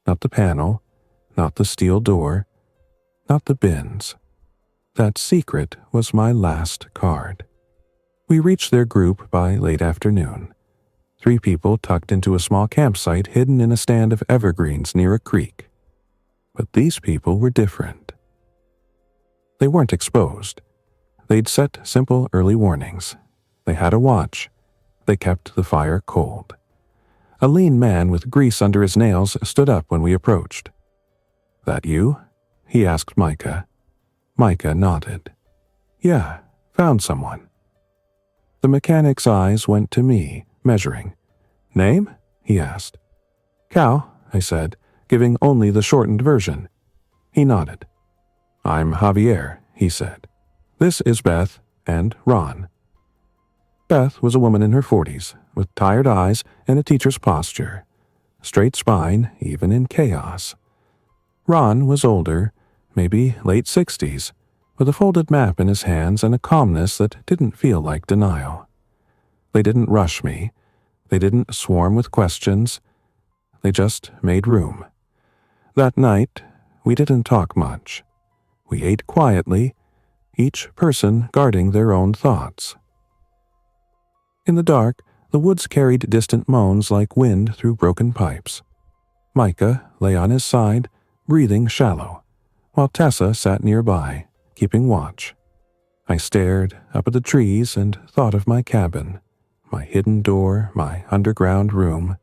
Not the panel, not the steel door, not the bins. That secret was my last card. We reached their group by late afternoon. 3 people tucked into a small campsite hidden in a stand of evergreens near a creek. But these people were different. They weren't exposed. They'd set simple early warnings. They had a watch. They kept the fire cold. A lean man with grease under his nails stood up when we approached. "That you?" he asked Micah. Micah nodded. "Yeah, found someone." The mechanic's eyes went to me, measuring. "Name?" he asked. "Cal," I said, giving only the shortened version. He nodded. "I'm Javier," he said. "This is Beth and Ron." Beth was a woman in her 40s, with tired eyes and a teacher's posture. Straight spine, even in chaos. Ron was older, maybe late 60s, with a folded map in his hands and a calmness that didn't feel like denial. They didn't rush me. They didn't swarm with questions. They just made room. That night, we didn't talk much. We ate quietly, each person guarding their own thoughts. In the dark, the woods carried distant moans like wind through broken pipes. Micah lay on his side, breathing shallow, while Tessa sat nearby, keeping watch. I stared up at the trees and thought of my cabin, my hidden door, my underground room,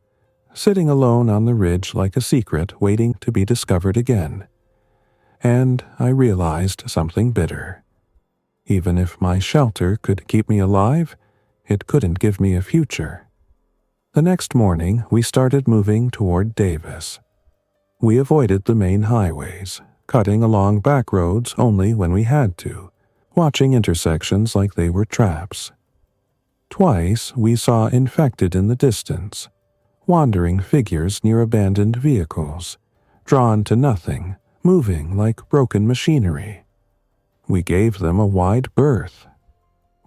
sitting alone on the ridge like a secret waiting to be discovered again. And I realized something bitter. Even if my shelter could keep me alive, it couldn't give me a future. The next morning, we started moving toward Davis. We avoided the main highways, cutting along back roads only when we had to, watching intersections like they were traps. Twice we saw infected in the distance, wandering figures near abandoned vehicles, drawn to nothing, moving like broken machinery. We gave them a wide berth.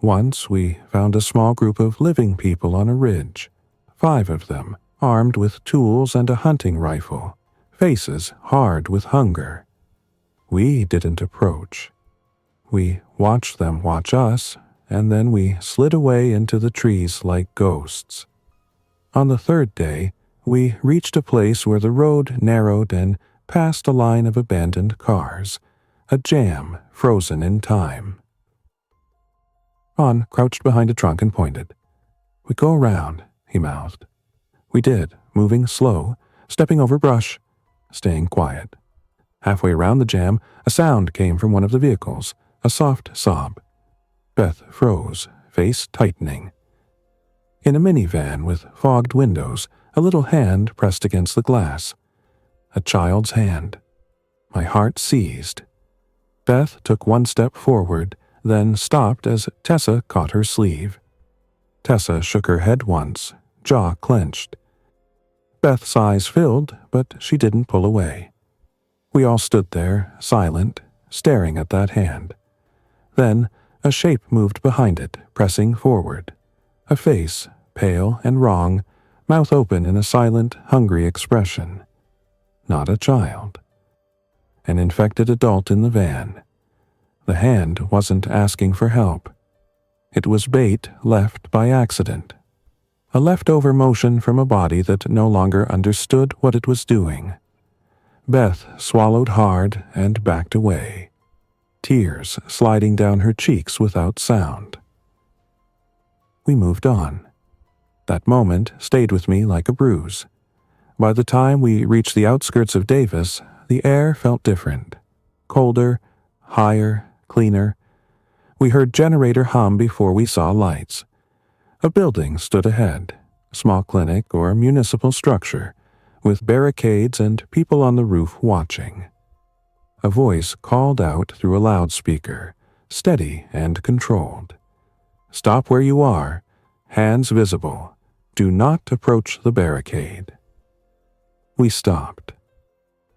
Once we found a small group of living people on a ridge, 5 of them, armed with tools and a hunting rifle, faces hard with hunger. We didn't approach. We watched them watch us, and then we slid away into the trees like ghosts. On the 3rd day, we reached a place where the road narrowed and passed a line of abandoned cars, a jam frozen in time. Ron crouched behind a trunk and pointed. "We go around," he mouthed. We did, moving slow, stepping over brush, staying quiet. Halfway around the jam, a sound came from one of the vehicles, a soft sob. Beth froze, face tightening. In a minivan with fogged windows, a little hand pressed against the glass. A child's hand. My heart seized. Beth took one step forward, then stopped as Tessa caught her sleeve. Tessa shook her head once, jaw clenched. Beth's eyes filled, but she didn't pull away. We all stood there, silent, staring at that hand. Then a shape moved behind it, pressing forward. A face, pale and wrong, mouth open in a silent, hungry expression. Not a child. An infected adult in the van. The hand wasn't asking for help. It was bait left by accident. A leftover motion from a body that no longer understood what it was doing. Beth swallowed hard and backed away, tears sliding down her cheeks without sound. We moved on. That moment stayed with me like a bruise. By the time we reached the outskirts of Davis, the air felt different. Colder, higher, cleaner. We heard generator hum before we saw lights. A building stood ahead, a small clinic or municipal structure, with barricades and people on the roof watching. A voice called out through a loudspeaker, steady and controlled. "Stop where you are. Hands visible. Do not approach the barricade." We stopped.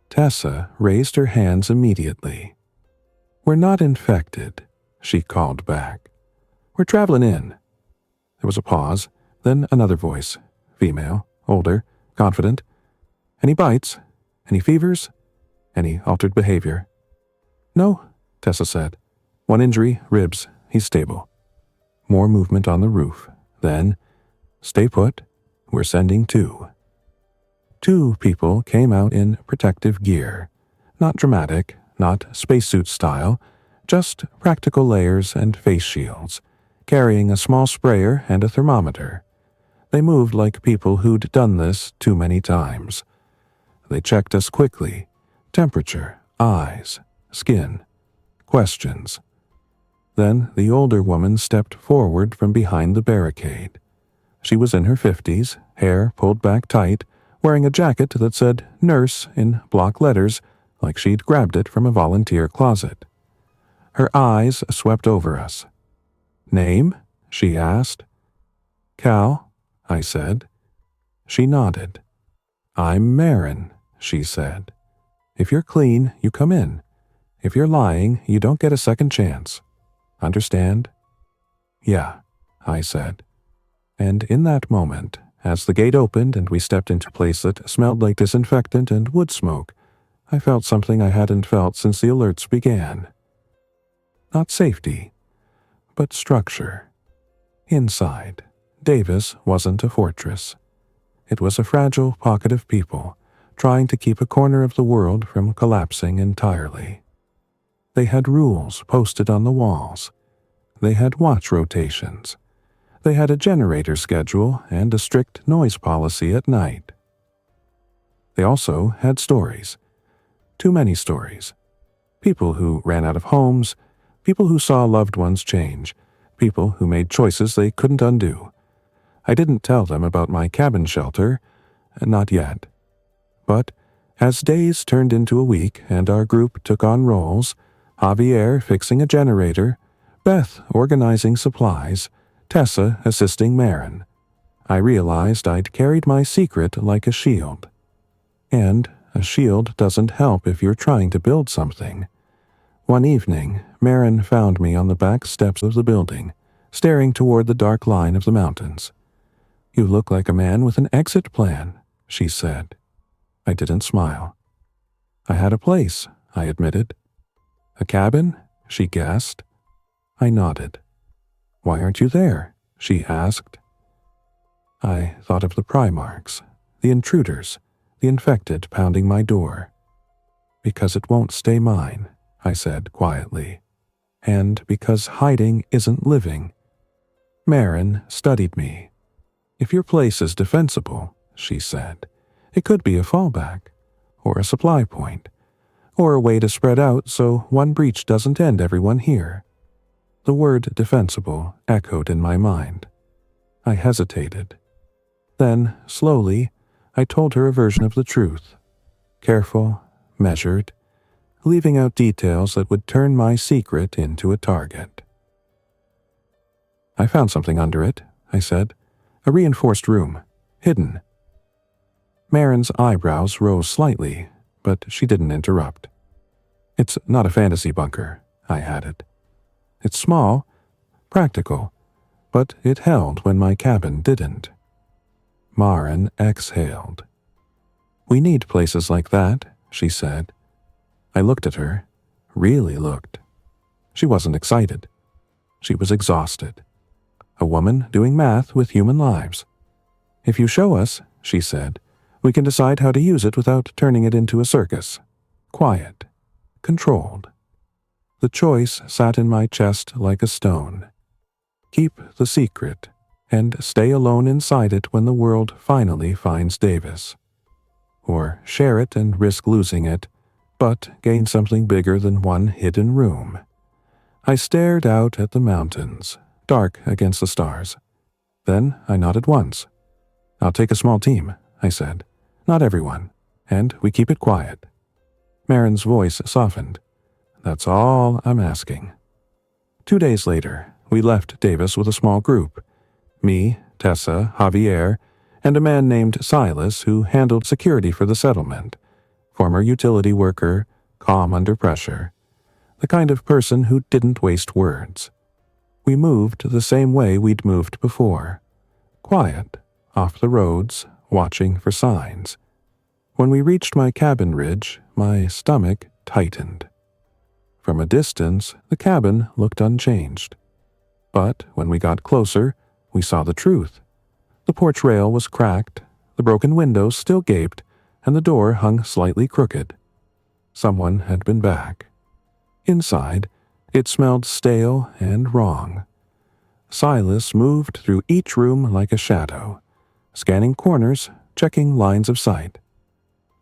Tessa raised her hands immediately. "We're not infected," she called back. "We're traveling in." There was a pause, then another voice, female, older, confident. "Any bites? Any fevers? Any altered behavior?" "No," Tessa said. "One injury, ribs. He's stable." More movement on the roof. Then, "Stay put. We're sending 2. 2 people came out in protective gear. Not dramatic, not spacesuit style, just practical layers and face shields, carrying a small sprayer and a thermometer. They moved like people who'd done this too many times. They checked us quickly. Temperature, eyes, skin, questions. Then the older woman stepped forward from behind the barricade. She was in her 50s, hair pulled back tight, wearing a jacket that said "Nurse" in block letters, like she'd grabbed it from a volunteer closet. Her eyes swept over us. "Name?" she asked. "Cal," I said. She nodded. "I'm Marin," she said. "If you're clean, you come in. If you're lying, you don't get a second chance. Understand?" "Yeah," I said. And in that moment, as the gate opened and we stepped into a place that smelled like disinfectant and wood smoke, I felt something I hadn't felt since the alerts began. Not safety, but structure. Inside, Davis wasn't a fortress. It was a fragile pocket of people, trying to keep a corner of the world from collapsing entirely. They had rules posted on the walls. They had watch rotations. They had a generator schedule and a strict noise policy at night. They also had stories. Too many stories. People who ran out of homes, people who saw loved ones change, people who made choices they couldn't undo. I didn't tell them about my cabin shelter, not yet. But as days turned into a week and our group took on roles, Javier fixing a generator, Beth organizing supplies, Tessa assisting Marin, I realized I'd carried my secret like a shield. And a shield doesn't help if you're trying to build something. One evening, Marin found me on the back steps of the building, staring toward the dark line of the mountains. "You look like a man with an exit plan," she said. I didn't smile. "I had a place," I admitted. "A cabin?" she guessed. I nodded. "Why aren't you there?" she asked. I thought of the Primarchs, the intruders, the infected pounding my door. "Because it won't stay mine," I said quietly. "And because hiding isn't living." Marin studied me. "If your place is defensible," she said, "it could be a fallback, or a supply point, or a way to spread out so one breach doesn't end everyone here." The word defensible echoed in my mind. I hesitated. Then, slowly, I told her a version of the truth. Careful, measured, leaving out details that would turn my secret into a target. "I found something under it," I said. "A reinforced room. Hidden." Marin's eyebrows rose slightly, but she didn't interrupt. "It's not a fantasy bunker," I added. "It's small, practical, but it held when my cabin didn't." Marin exhaled. "We need places like that," she said. I looked at her, really looked. She wasn't excited. She was exhausted. A woman doing math with human lives. "If you show us," she said, "we can decide how to use it without turning it into a circus. Quiet. Controlled." The choice sat in my chest like a stone. Keep the secret, and stay alone inside it when the world finally finds Davis. Or share it and risk losing it, but gain something bigger than one hidden room. I stared out at the mountains, dark against the stars. Then I nodded once. "I'll take a small team," I said. "Not everyone, and we keep it quiet." Marin's voice softened. That's all I'm asking. 2 days later, we left Davis with a small group. Me, Tessa, Javier, and a man named Silas who handled security for the settlement. Former utility worker, calm under pressure. The kind of person who didn't waste words. We moved the same way we'd moved before. Quiet, off the roads, watching for signs. When we reached my cabin ridge, my stomach tightened. From a distance, the cabin looked unchanged. But when we got closer, we saw the truth. The porch rail was cracked, the broken windows still gaped, and the door hung slightly crooked. Someone had been back. Inside, it smelled stale and wrong. Silas moved through each room like a shadow, scanning corners, checking lines of sight.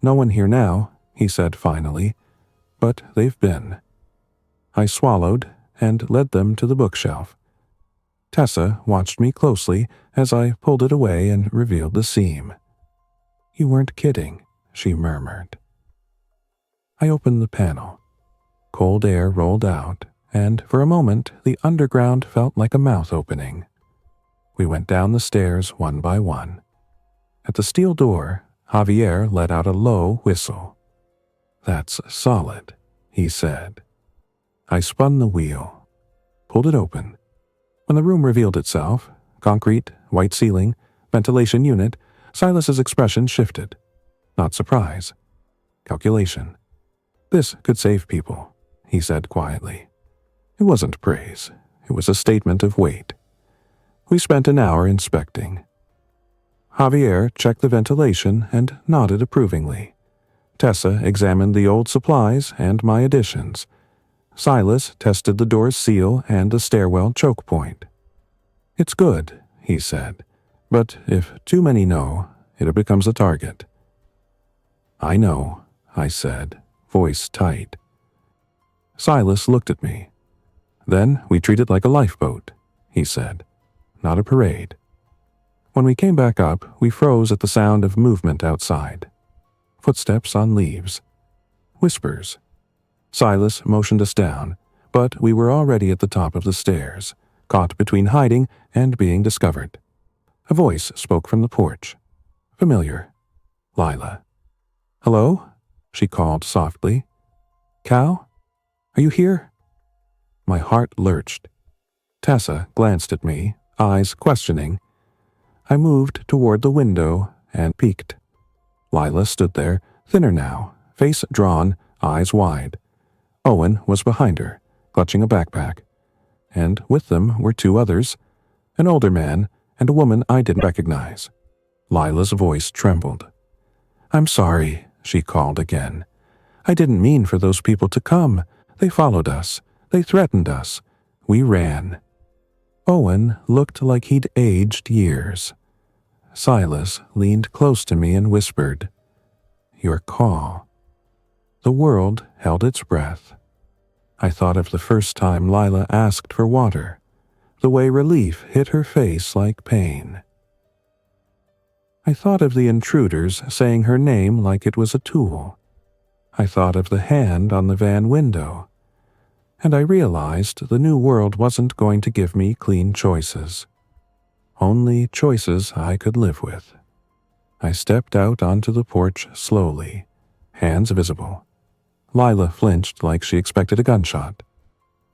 No one here now, he said finally, but they've been. I swallowed and led them to the bookshelf. Tessa watched me closely as I pulled it away and revealed the seam. You weren't kidding, she murmured. I opened the panel. Cold air rolled out, and for a moment the underground felt like a mouth opening. We went down the stairs one by one. At the steel door, Javier let out a low whistle. That's solid, he said. I spun the wheel, pulled it open. When the room revealed itself, concrete, white ceiling, ventilation unit, Silas's expression shifted. Not surprise. Calculation. This could save people, he said quietly. It wasn't praise. It was a statement of weight. We spent an hour inspecting. Javier checked the ventilation and nodded approvingly. Tessa examined the old supplies and my additions. Silas tested the door's seal and the stairwell choke point. It's good, he said, but if too many know, it becomes a target. I know, I said, voice tight. Silas looked at me. Then we treat it like a lifeboat, he said, not a parade. When we came back up, we froze at the sound of movement outside. Footsteps on leaves. Whispers. Silas motioned us down, but we were already at the top of the stairs, caught between hiding and being discovered. A voice spoke from the porch. Familiar. Lila. Hello? She called softly. Cal? Are you here? My heart lurched. Tessa glanced at me, eyes questioning. I moved toward the window and peeked. Lila stood there, thinner now, face drawn, eyes wide. Owen was behind her, clutching a backpack. And with them were two others, an older man and a woman I didn't recognize. Lila's voice trembled. I'm sorry, she called again. I didn't mean for those people to come. They followed us. They threatened us. We ran. Owen looked like he'd aged years. Silas leaned close to me and whispered, Your call. The world held its breath. I thought of the first time Lila asked for water, the way relief hit her face like pain. I thought of the intruders saying her name like it was a tool. I thought of the hand on the van window. And I realized the new world wasn't going to give me clean choices. Only choices I could live with. I stepped out onto the porch slowly, hands visible. Lila flinched like she expected a gunshot.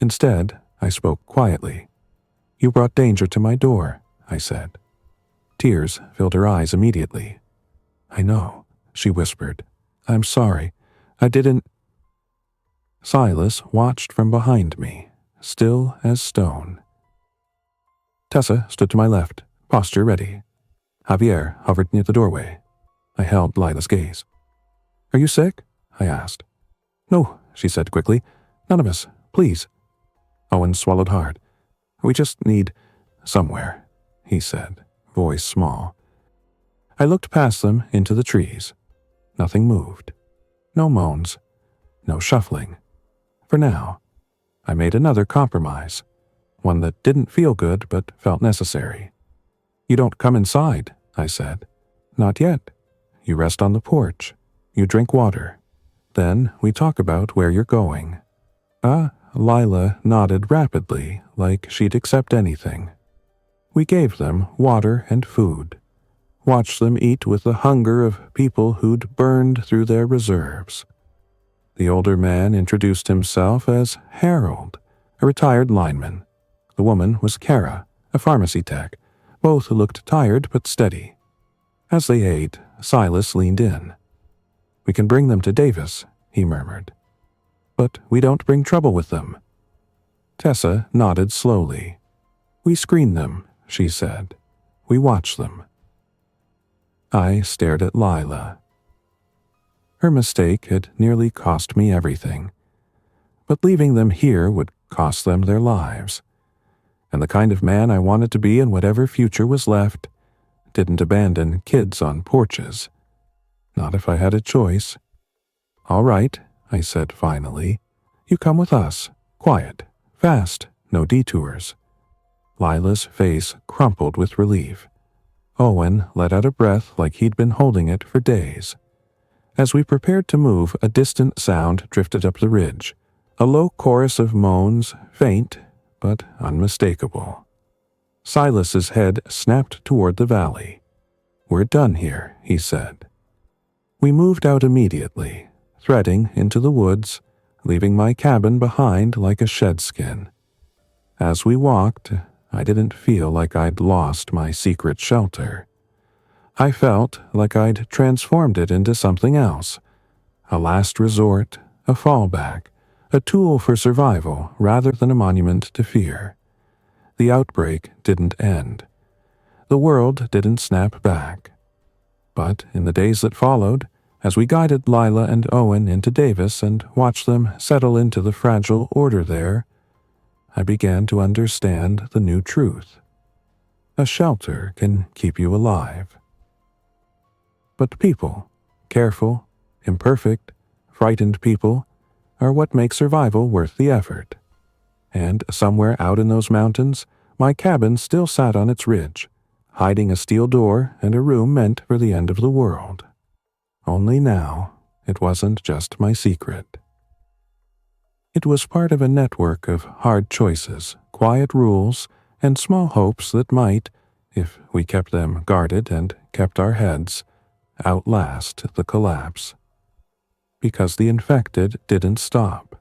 Instead, I spoke quietly. You brought danger to my door, I said. Tears filled her eyes immediately. I know, she whispered. I'm sorry. I didn't. Silas watched from behind me, still as stone. Tessa stood to my left, posture ready. Javier hovered near the doorway. I held Lila's gaze. Are you sick? I asked. No, she said quickly. None of us, please. Owen swallowed hard. We just need somewhere, he said, voice small. I looked past them into the trees. Nothing moved. No moans. No shuffling. For now, I made another compromise, one that didn't feel good but felt necessary. You don't come inside, I said. Not yet. You rest on the porch. You drink water. Then we talk about where you're going." Lila nodded rapidly, like she'd accept anything. We gave them water and food, watched them eat with the hunger of people who'd burned through their reserves. The older man introduced himself as Harold, a retired lineman. The woman was Kara, a pharmacy tech. Both looked tired but steady. As they ate, Silas leaned in. "We can bring them to Davis," he murmured. "But we don't bring trouble with them." Tessa nodded slowly. "We screen them," she said. "We watch them." I stared at Lila. Her mistake had nearly cost me everything. But leaving them here would cost them their lives. And the kind of man I wanted to be in whatever future was left didn't abandon kids on porches. Not if I had a choice. "All right," I said finally. "You come with us. Quiet. Fast. No detours." Lila's face crumpled with relief. Owen let out a breath like he'd been holding it for days. As we prepared to move, a distant sound drifted up the ridge. A low chorus of moans, faint but unmistakable. Silas's head snapped toward the valley. "We're done here," he said. We moved out immediately, threading into the woods, leaving my cabin behind like a shedskin. As we walked, I didn't feel like I'd lost my secret shelter. I felt like I'd transformed it into something else, a last resort, a fallback, a tool for survival rather than a monument to fear. The outbreak didn't end. The world didn't snap back. But in the days that followed, as we guided Lila and Owen into Davis and watched them settle into the fragile order there, I began to understand the new truth. A shelter can keep you alive. But people, careful, imperfect, frightened people, are what make survival worth the effort. And somewhere out in those mountains, my cabin still sat on its ridge, hiding a steel door and a room meant for the end of the world. Only now, it wasn't just my secret. It was part of a network of hard choices, quiet rules, and small hopes that might, if we kept them guarded and kept our heads, outlast the collapse. Because the infected didn't stop.